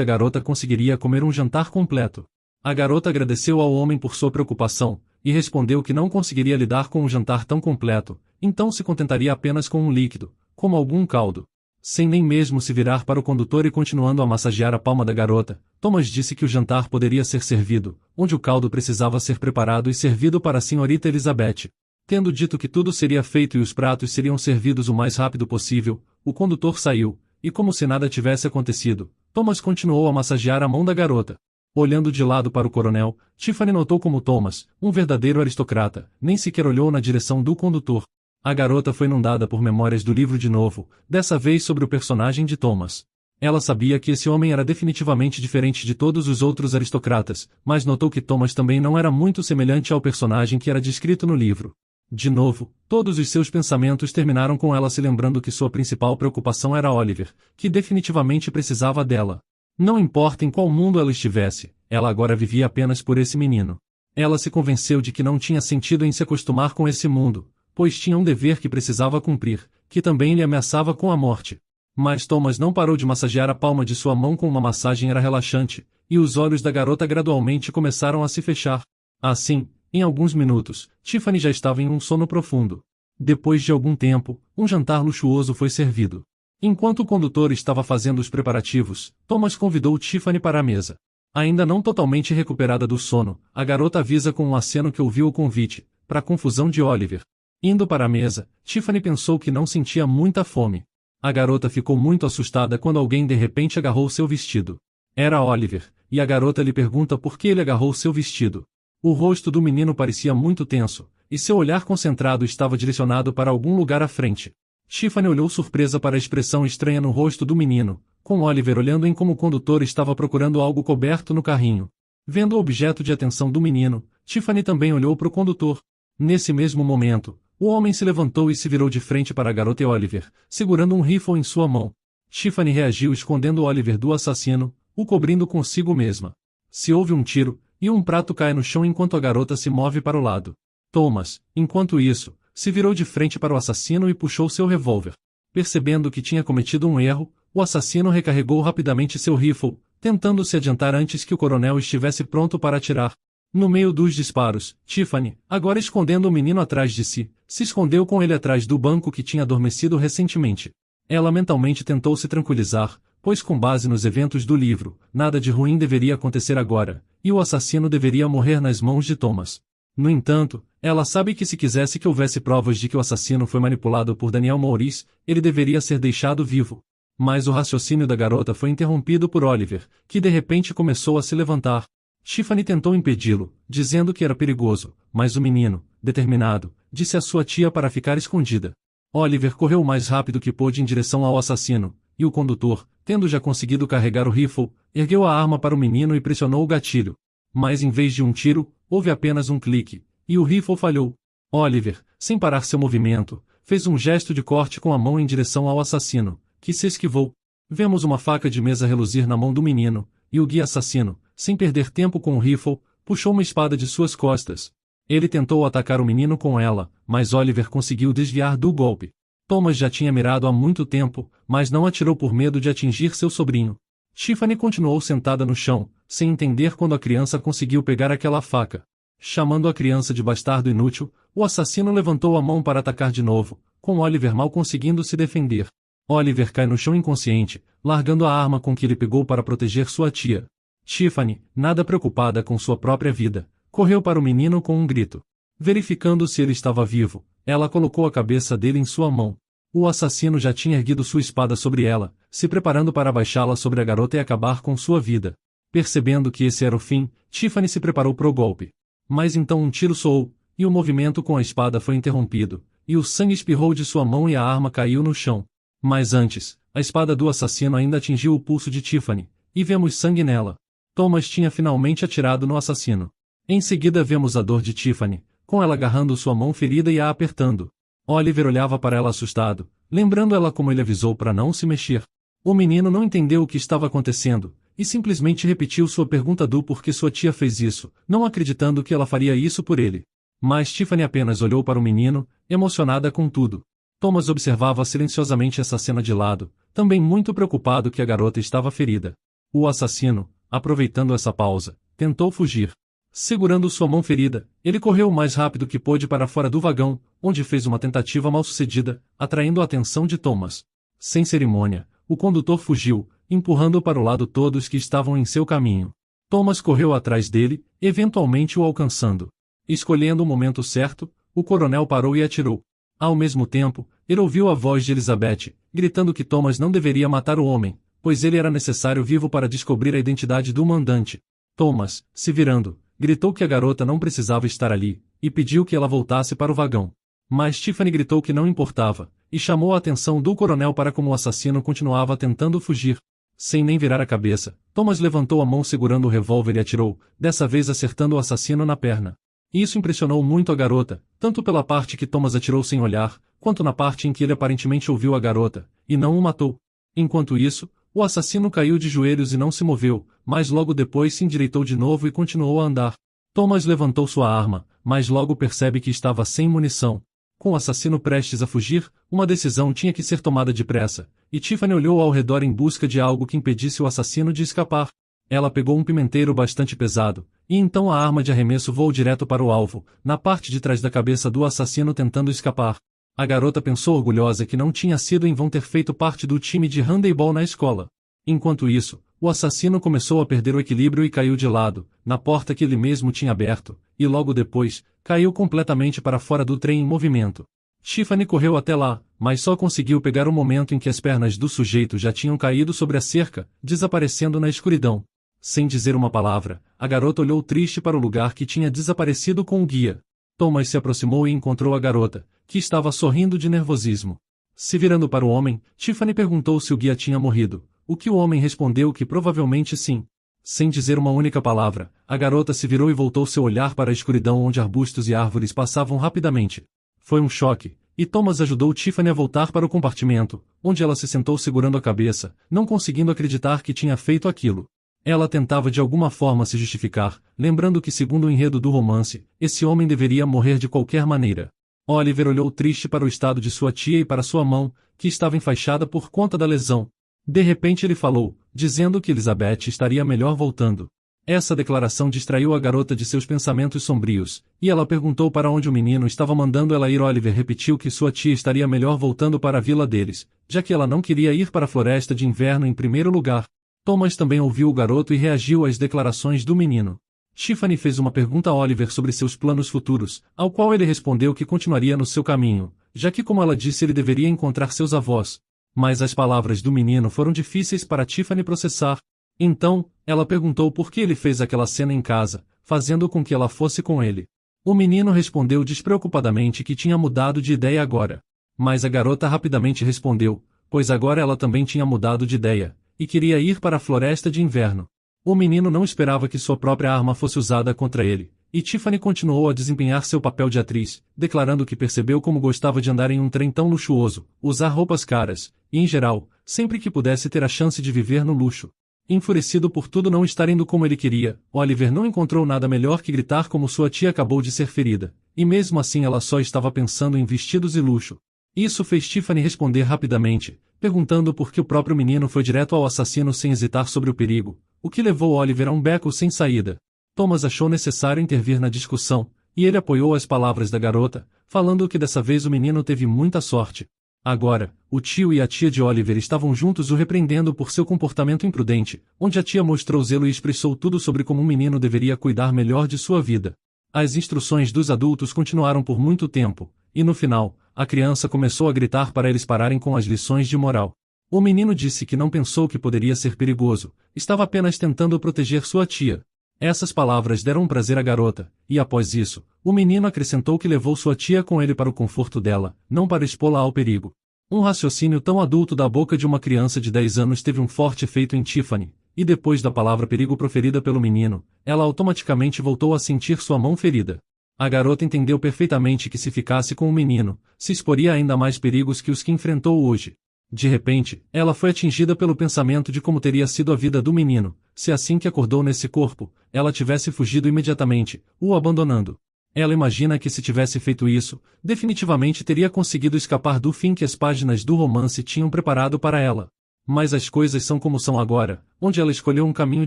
a garota conseguiria comer um jantar completo. A garota agradeceu ao homem por sua preocupação, e respondeu que não conseguiria lidar com um jantar tão completo, então se contentaria apenas com um líquido, como algum caldo. Sem nem mesmo se virar para o condutor e continuando a massagear a palma da garota, Thomas disse que o jantar poderia ser servido, onde o caldo precisava ser preparado e servido para a senhorita Elizabeth. Tendo dito que tudo seria feito e os pratos seriam servidos o mais rápido possível, o condutor saiu, e como se nada tivesse acontecido, Thomas continuou a massagear a mão da garota. Olhando de lado para o coronel, Tiffany notou como Thomas, um verdadeiro aristocrata, nem sequer olhou na direção do condutor. A garota foi inundada por memórias do livro de novo, dessa vez sobre o personagem de Thomas. Ela sabia que esse homem era definitivamente diferente de todos os outros aristocratas, mas notou que Thomas também não era muito semelhante ao personagem que era descrito no livro. De novo, todos os seus pensamentos terminaram com ela se lembrando que sua principal preocupação era Oliver, que definitivamente precisava dela. Não importa em qual mundo ela estivesse, ela agora vivia apenas por esse menino. Ela se convenceu de que não tinha sentido em se acostumar com esse mundo, pois tinha um dever que precisava cumprir, que também lhe ameaçava com a morte. Mas Thomas não parou de massagear a palma de sua mão com uma massagem era relaxante, e os olhos da garota gradualmente começaram a se fechar. Assim, em alguns minutos, Tiffany já estava em um sono profundo. Depois de algum tempo, um jantar luxuoso foi servido. Enquanto o condutor estava fazendo os preparativos, Thomas convidou Tiffany para a mesa. Ainda não totalmente recuperada do sono, a garota avisa com um aceno que ouviu o convite, para a confusão de Oliver. Indo para a mesa, Tiffany pensou que não sentia muita fome. A garota ficou muito assustada quando alguém de repente agarrou seu vestido. Era Oliver, e a garota lhe pergunta por que ele agarrou seu vestido. O rosto do menino parecia muito tenso, e seu olhar concentrado estava direcionado para algum lugar à frente. Tiffany olhou surpresa para a expressão estranha no rosto do menino, com Oliver olhando em como o condutor estava procurando algo coberto no carrinho. Vendo o objeto de atenção do menino, Tiffany também olhou para o condutor. Nesse mesmo momento, o homem se levantou e se virou de frente para a garota e Oliver, segurando um rifle em sua mão. Tiffany reagiu escondendo Oliver do assassino, o cobrindo consigo mesma. Se houve um tiro, e um prato cai no chão enquanto a garota se move para o lado. Thomas, enquanto isso, se virou de frente para o assassino e puxou seu revólver. Percebendo que tinha cometido um erro, o assassino recarregou rapidamente seu rifle, tentando se adiantar antes que o coronel estivesse pronto para atirar. No meio dos disparos, Tiffany, agora escondendo o menino atrás de si, se escondeu com ele atrás do banco que tinha adormecido recentemente. Ela mentalmente tentou se tranquilizar, pois com base nos eventos do livro, nada de ruim deveria acontecer agora, e o assassino deveria morrer nas mãos de Thomas. No entanto, ela sabe que se quisesse que houvesse provas de que o assassino foi manipulado por Daniel Maurice, ele deveria ser deixado vivo. Mas o raciocínio da garota foi interrompido por Oliver, que de repente começou a se levantar. Tiffany tentou impedi-lo, dizendo que era perigoso, mas o menino, determinado, disse à sua tia para ficar escondida. Oliver correu o mais rápido que pôde em direção ao assassino, e o condutor, tendo já conseguido carregar o rifle, ergueu a arma para o menino e pressionou o gatilho. Mas em vez de um tiro, houve apenas um clique, e o rifle falhou. Oliver, sem parar seu movimento, fez um gesto de corte com a mão em direção ao assassino, que se esquivou. Vemos uma faca de mesa reluzir na mão do menino, e o guia assassino, sem perder tempo com o rifle, puxou uma espada de suas costas. Ele tentou atacar o menino com ela, mas Oliver conseguiu desviar do golpe. Thomas já tinha mirado há muito tempo, mas não atirou por medo de atingir seu sobrinho. Tiffany continuou sentada no chão, sem entender quando a criança conseguiu pegar aquela faca. Chamando a criança de bastardo inútil, o assassino levantou a mão para atacar de novo, com Oliver mal conseguindo se defender. Oliver cai no chão inconsciente, largando a arma com que ele pegou para proteger sua tia. Tiffany, nada preocupada com sua própria vida, correu para o menino com um grito. Verificando se ele estava vivo, ela colocou a cabeça dele em sua mão. O assassino já tinha erguido sua espada sobre ela, se preparando para abaixá-la sobre a garota e acabar com sua vida. Percebendo que esse era o fim, Tiffany se preparou para o golpe. Mas então um tiro soou, e o movimento com a espada foi interrompido, e o sangue espirrou de sua mão e a arma caiu no chão. Mas antes, a espada do assassino ainda atingiu o pulso de Tiffany, e vemos sangue nela. Thomas tinha finalmente atirado no assassino. Em seguida vemos a dor de Tiffany, com ela agarrando sua mão ferida e a apertando. Oliver olhava para ela assustado, lembrando ela como ele avisou para não se mexer. O menino não entendeu o que estava acontecendo, e simplesmente repetiu sua pergunta do porquê sua tia fez isso, não acreditando que ela faria isso por ele. Mas Tiffany apenas olhou para o menino, emocionada com tudo. Thomas observava silenciosamente essa cena de lado, também muito preocupado que a garota estava ferida. O assassino, aproveitando essa pausa, tentou fugir. Segurando sua mão ferida, ele correu o mais rápido que pôde para fora do vagão, onde fez uma tentativa mal-sucedida, atraindo a atenção de Thomas. Sem cerimônia, o condutor fugiu, empurrando para o lado todos que estavam em seu caminho. Thomas correu atrás dele, eventualmente o alcançando. Escolhendo o momento certo, o coronel parou e atirou. Ao mesmo tempo, ele ouviu a voz de Elizabeth, gritando que Thomas não deveria matar o homem, pois ele era necessário vivo para descobrir a identidade do mandante. Thomas, se virando, gritou que a garota não precisava estar ali, e pediu que ela voltasse para o vagão. Mas Tiffany gritou que não importava, e chamou a atenção do coronel para como o assassino continuava tentando fugir. Sem nem virar a cabeça, Thomas levantou a mão segurando o revólver e atirou, dessa vez acertando o assassino na perna. Isso impressionou muito a garota, tanto pela parte que Thomas atirou sem olhar, quanto na parte em que ele aparentemente ouviu a garota, e não o matou. Enquanto isso, o assassino caiu de joelhos e não se moveu, mas logo depois se endireitou de novo e continuou a andar. Thomas levantou sua arma, mas logo percebe que estava sem munição. Com o assassino prestes a fugir, uma decisão tinha que ser tomada depressa, e Tiffany olhou ao redor em busca de algo que impedisse o assassino de escapar. Ela pegou um pimenteiro bastante pesado, e então a arma de arremesso voou direto para o alvo, na parte de trás da cabeça do assassino tentando escapar. A garota pensou orgulhosa que não tinha sido em vão ter feito parte do time de handebol na escola. Enquanto isso, o assassino começou a perder o equilíbrio e caiu de lado, na porta que ele mesmo tinha aberto, e logo depois, caiu completamente para fora do trem em movimento. Tiffany correu até lá, mas só conseguiu pegar o momento em que as pernas do sujeito já tinham caído sobre a cerca, desaparecendo na escuridão. Sem dizer uma palavra, a garota olhou triste para o lugar que tinha desaparecido com o guia. Thomas se aproximou e encontrou a garota, que estava sorrindo de nervosismo. Se virando para o homem, Tiffany perguntou se o guia tinha morrido, o que o homem respondeu que provavelmente sim. Sem dizer uma única palavra, a garota se virou e voltou seu olhar para a escuridão onde arbustos e árvores passavam rapidamente. Foi um choque, e Thomas ajudou Tiffany a voltar para o compartimento, onde ela se sentou segurando a cabeça, não conseguindo acreditar que tinha feito aquilo. Ela tentava de alguma forma se justificar, lembrando que segundo o enredo do romance, esse homem deveria morrer de qualquer maneira. Oliver olhou triste para o estado de sua tia e para sua mão, que estava enfaixada por conta da lesão. De repente ele falou, dizendo que Elizabeth estaria melhor voltando. Essa declaração distraiu a garota de seus pensamentos sombrios, e ela perguntou para onde o menino estava mandando ela ir. Oliver repetiu que sua tia estaria melhor voltando para a vila deles, já que ela não queria ir para a floresta de inverno em primeiro lugar. Thomas também ouviu o garoto e reagiu às declarações do menino. Tiffany fez uma pergunta a Oliver sobre seus planos futuros, ao qual ele respondeu que continuaria no seu caminho, já que como ela disse ele deveria encontrar seus avós. Mas as palavras do menino foram difíceis para Tiffany processar. Então, ela perguntou por que ele fez aquela cena em casa, fazendo com que ela fosse com ele. O menino respondeu despreocupadamente que tinha mudado de ideia agora. Mas a garota rapidamente respondeu, pois agora ela também tinha mudado de ideia, e queria ir para a floresta de inverno. O menino não esperava que sua própria arma fosse usada contra ele, e Tiffany continuou a desempenhar seu papel de atriz, declarando que percebeu como gostava de andar em um trem tão luxuoso, usar roupas caras, e em geral, sempre que pudesse ter a chance de viver no luxo. Enfurecido por tudo não estar indo como ele queria, Oliver não encontrou nada melhor que gritar como sua tia acabou de ser ferida, e mesmo assim ela só estava pensando em vestidos e luxo. Isso fez Tiffany responder rapidamente, perguntando por que o próprio menino foi direto ao assassino sem hesitar sobre o perigo, o que levou Oliver a um beco sem saída. Thomas achou necessário intervir na discussão, e ele apoiou as palavras da garota, falando que dessa vez o menino teve muita sorte. Agora, o tio e a tia de Oliver estavam juntos o repreendendo por seu comportamento imprudente, onde a tia mostrou zelo e expressou tudo sobre como o menino deveria cuidar melhor de sua vida. As instruções dos adultos continuaram por muito tempo, e no final, a criança começou a gritar para eles pararem com as lições de moral. O menino disse que não pensou que poderia ser perigoso, estava apenas tentando proteger sua tia. Essas palavras deram um prazer à garota, e após isso, o menino acrescentou que levou sua tia com ele para o conforto dela, não para expô-la ao perigo. Um raciocínio tão adulto da boca de uma criança de 10 anos teve um forte efeito em Tiffany, e depois da palavra perigo proferida pelo menino, ela automaticamente voltou a sentir sua mão ferida. A garota entendeu perfeitamente que se ficasse com o menino, se exporia a ainda mais perigos que os que enfrentou hoje. De repente, ela foi atingida pelo pensamento de como teria sido a vida do menino, se assim que acordou nesse corpo, ela tivesse fugido imediatamente, o abandonando. Ela imagina que se tivesse feito isso, definitivamente teria conseguido escapar do fim que as páginas do romance tinham preparado para ela. Mas as coisas são como são agora, onde ela escolheu um caminho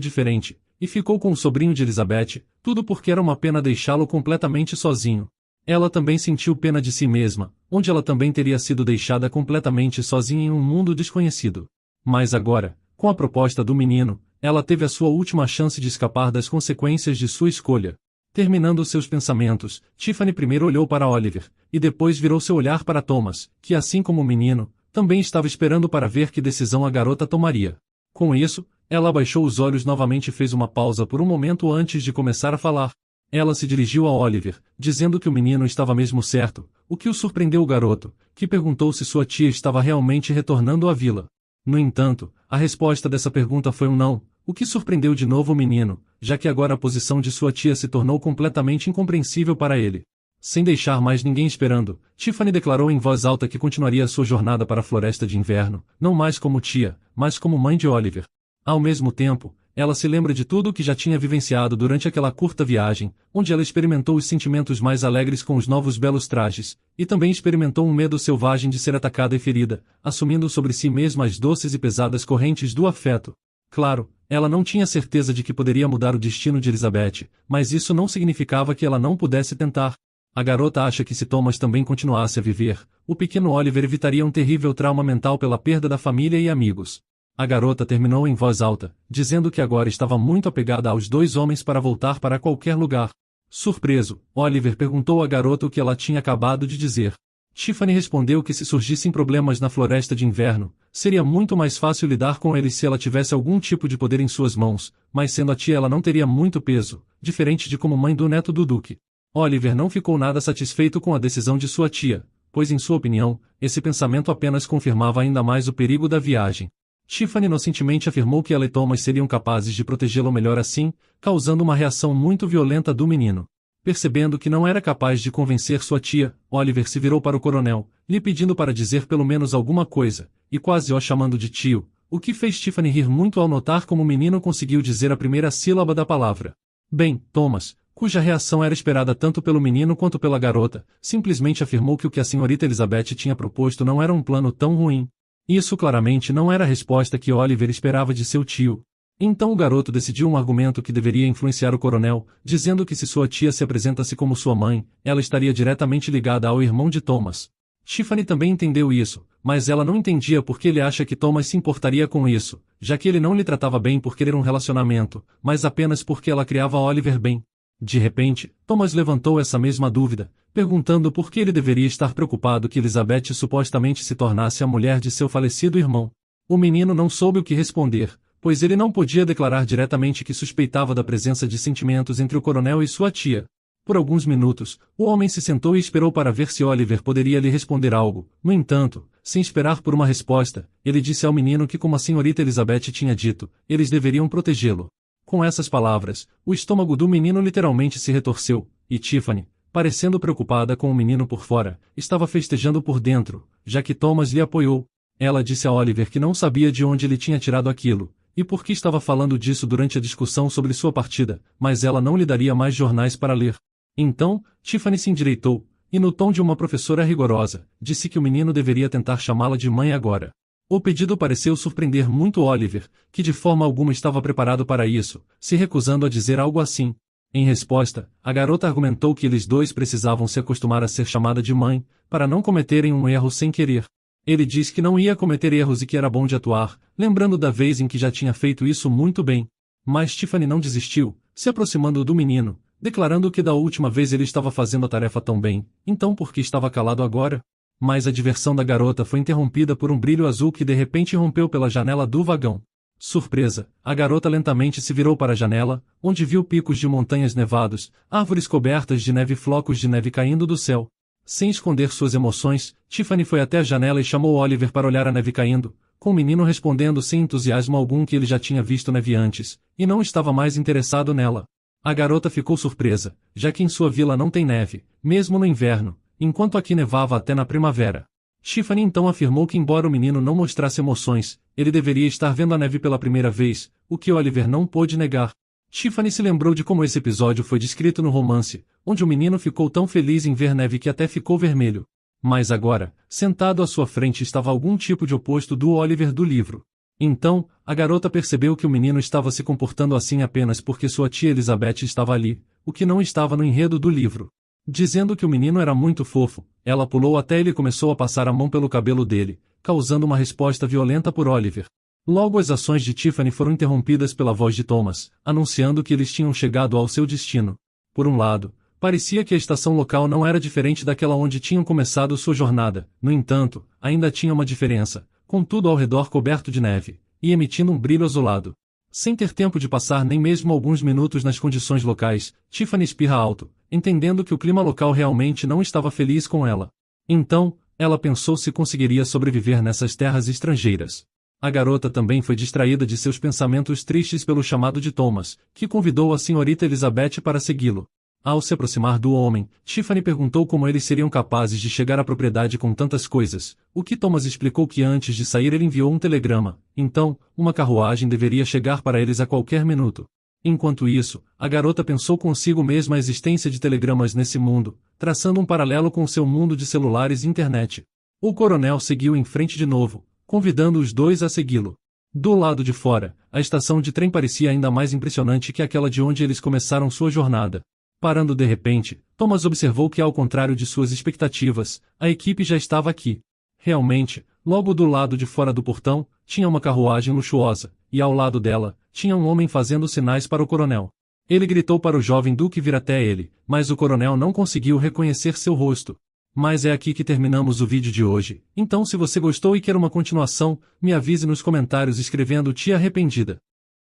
diferente, e ficou com o sobrinho de Elizabeth, tudo porque era uma pena deixá-lo completamente sozinho. Ela também sentiu pena de si mesma, onde ela também teria sido deixada completamente sozinha em um mundo desconhecido. Mas agora, com a proposta do menino, ela teve a sua última chance de escapar das consequências de sua escolha. Terminando seus pensamentos, Tiffany primeiro olhou para Oliver, e depois virou seu olhar para Thomas, que assim como o menino, também estava esperando para ver que decisão a garota tomaria. Com isso, ela abaixou os olhos novamente e fez uma pausa por um momento antes de começar a falar. Ela se dirigiu a Oliver, dizendo que o menino estava mesmo certo, o que o surpreendeu o garoto, que perguntou se sua tia estava realmente retornando à vila. No entanto, a resposta dessa pergunta foi um não, o que surpreendeu de novo o menino, já que agora a posição de sua tia se tornou completamente incompreensível para ele. Sem deixar mais ninguém esperando, Tiffany declarou em voz alta que continuaria sua jornada para a Floresta de Inverno, não mais como tia, mas como mãe de Oliver. Ao mesmo tempo, ela se lembra de tudo o que já tinha vivenciado durante aquela curta viagem, onde ela experimentou os sentimentos mais alegres com os novos belos trajes, e também experimentou um medo selvagem de ser atacada e ferida, assumindo sobre si mesma as doces e pesadas correntes do afeto. Claro, ela não tinha certeza de que poderia mudar o destino de Elizabeth, mas isso não significava que ela não pudesse tentar. A garota acha que se Thomas também continuasse a viver, o pequeno Oliver evitaria um terrível trauma mental pela perda da família e amigos. A garota terminou em voz alta, dizendo que agora estava muito apegada aos dois homens para voltar para qualquer lugar. Surpreso, Oliver perguntou à garota o que ela tinha acabado de dizer. Tiffany respondeu que se surgissem problemas na Floresta de Inverno, seria muito mais fácil lidar com eles se ela tivesse algum tipo de poder em suas mãos, mas sendo a tia ela não teria muito peso, diferente de como mãe do neto do Duque. Oliver não ficou nada satisfeito com a decisão de sua tia, pois em sua opinião, esse pensamento apenas confirmava ainda mais o perigo da viagem. Tiffany inocentemente afirmou que ela e Thomas seriam capazes de protegê-lo melhor assim, causando uma reação muito violenta do menino. Percebendo que não era capaz de convencer sua tia, Oliver se virou para o coronel, lhe pedindo para dizer pelo menos alguma coisa, e quase o chamando de tio, o que fez Tiffany rir muito ao notar como o menino conseguiu dizer a primeira sílaba da palavra. Bem, Thomas, cuja reação era esperada tanto pelo menino quanto pela garota, simplesmente afirmou que o que a senhorita Elizabeth tinha proposto não era um plano tão ruim. Isso claramente não era a resposta que Oliver esperava de seu tio. Então o garoto decidiu um argumento que deveria influenciar o coronel, dizendo que se sua tia se apresentasse como sua mãe, ela estaria diretamente ligada ao irmão de Thomas. Tiffany também entendeu isso, mas ela não entendia por que ele acha que Thomas se importaria com isso, já que ele não lhe tratava bem por querer um relacionamento, mas apenas porque ela criava Oliver bem. De repente, Thomas levantou essa mesma dúvida, perguntando por que ele deveria estar preocupado que Elizabeth supostamente se tornasse a mulher de seu falecido irmão. O menino não soube o que responder, pois ele não podia declarar diretamente que suspeitava da presença de sentimentos entre o coronel e sua tia. Por alguns minutos, o homem se sentou e esperou para ver se Oliver poderia lhe responder algo. No entanto, sem esperar por uma resposta, ele disse ao menino que, como a senhorita Elizabeth tinha dito, eles deveriam protegê-lo. Com essas palavras, o estômago do menino literalmente se retorceu, e Tiffany, parecendo preocupada com o menino por fora, estava festejando por dentro, já que Thomas lhe apoiou. Ela disse a Oliver que não sabia de onde ele tinha tirado aquilo, e por que estava falando disso durante a discussão sobre sua partida, mas ela não lhe daria mais jornais para ler. Então, Tiffany se endireitou, e no tom de uma professora rigorosa, disse que o menino deveria tentar chamá-la de mãe agora. O pedido pareceu surpreender muito Oliver, que de forma alguma estava preparado para isso, se recusando a dizer algo assim. Em resposta, a garota argumentou que eles dois precisavam se acostumar a ser chamada de mãe, para não cometerem um erro sem querer. Ele disse que não ia cometer erros e que era bom de atuar, lembrando da vez em que já tinha feito isso muito bem. Mas Tiffany não desistiu, se aproximando do menino, declarando que da última vez ele estava fazendo a tarefa tão bem, então por que estava calado agora? Mas a diversão da garota foi interrompida por um brilho azul que de repente rompeu pela janela do vagão. Surpresa, a garota lentamente se virou para a janela, onde viu picos de montanhas nevados, árvores cobertas de neve e flocos de neve caindo do céu. Sem esconder suas emoções, Tiffany foi até a janela e chamou Oliver para olhar a neve caindo, com o menino respondendo sem entusiasmo algum que ele já tinha visto neve antes, e não estava mais interessado nela. A garota ficou surpresa, já que em sua vila não tem neve, mesmo no inverno, enquanto aqui nevava até na primavera. Tiffany então afirmou que embora o menino não mostrasse emoções, ele deveria estar vendo a neve pela primeira vez, o que Oliver não pôde negar. Tiffany se lembrou de como esse episódio foi descrito no romance, onde o menino ficou tão feliz em ver neve que até ficou vermelho. Mas agora, sentado à sua frente estava algum tipo de oposto do Oliver do livro. Então, a garota percebeu que o menino estava se comportando assim apenas porque sua tia Elizabeth estava ali, o que não estava no enredo do livro. Dizendo que o menino era muito fofo, ela pulou até ele e começou a passar a mão pelo cabelo dele, causando uma resposta violenta por Oliver. Logo as ações de Tiffany foram interrompidas pela voz de Thomas, anunciando que eles tinham chegado ao seu destino. Por um lado, parecia que a estação local não era diferente daquela onde tinham começado sua jornada, no entanto, ainda tinha uma diferença, com tudo ao redor coberto de neve, e emitindo um brilho azulado. Sem ter tempo de passar nem mesmo alguns minutos nas condições locais, Tiffany espirra alto, entendendo que o clima local realmente não estava feliz com ela. Então, ela pensou se conseguiria sobreviver nessas terras estrangeiras. A garota também foi distraída de seus pensamentos tristes pelo chamado de Thomas, que convidou a senhorita Elizabeth para segui-lo. Ao se aproximar do homem, Tiffany perguntou como eles seriam capazes de chegar à propriedade com tantas coisas, o que Thomas explicou que antes de sair ele enviou um telegrama, então, uma carruagem deveria chegar para eles a qualquer minuto. Enquanto isso, a garota pensou consigo mesma a existência de telegramas nesse mundo, traçando um paralelo com o seu mundo de celulares e internet. O coronel seguiu em frente de novo, convidando os dois a segui-lo. Do lado de fora, a estação de trem parecia ainda mais impressionante que aquela de onde eles começaram sua jornada. Parando de repente, Thomas observou que ao contrário de suas expectativas, a equipe já estava aqui. Realmente, logo do lado de fora do portão, tinha uma carruagem luxuosa, e ao lado dela, tinha um homem fazendo sinais para o coronel. Ele gritou para o jovem duque vir até ele, mas o coronel não conseguiu reconhecer seu rosto. Mas é aqui que terminamos o vídeo de hoje, então se você gostou e quer uma continuação, me avise nos comentários escrevendo Tia Arrependida.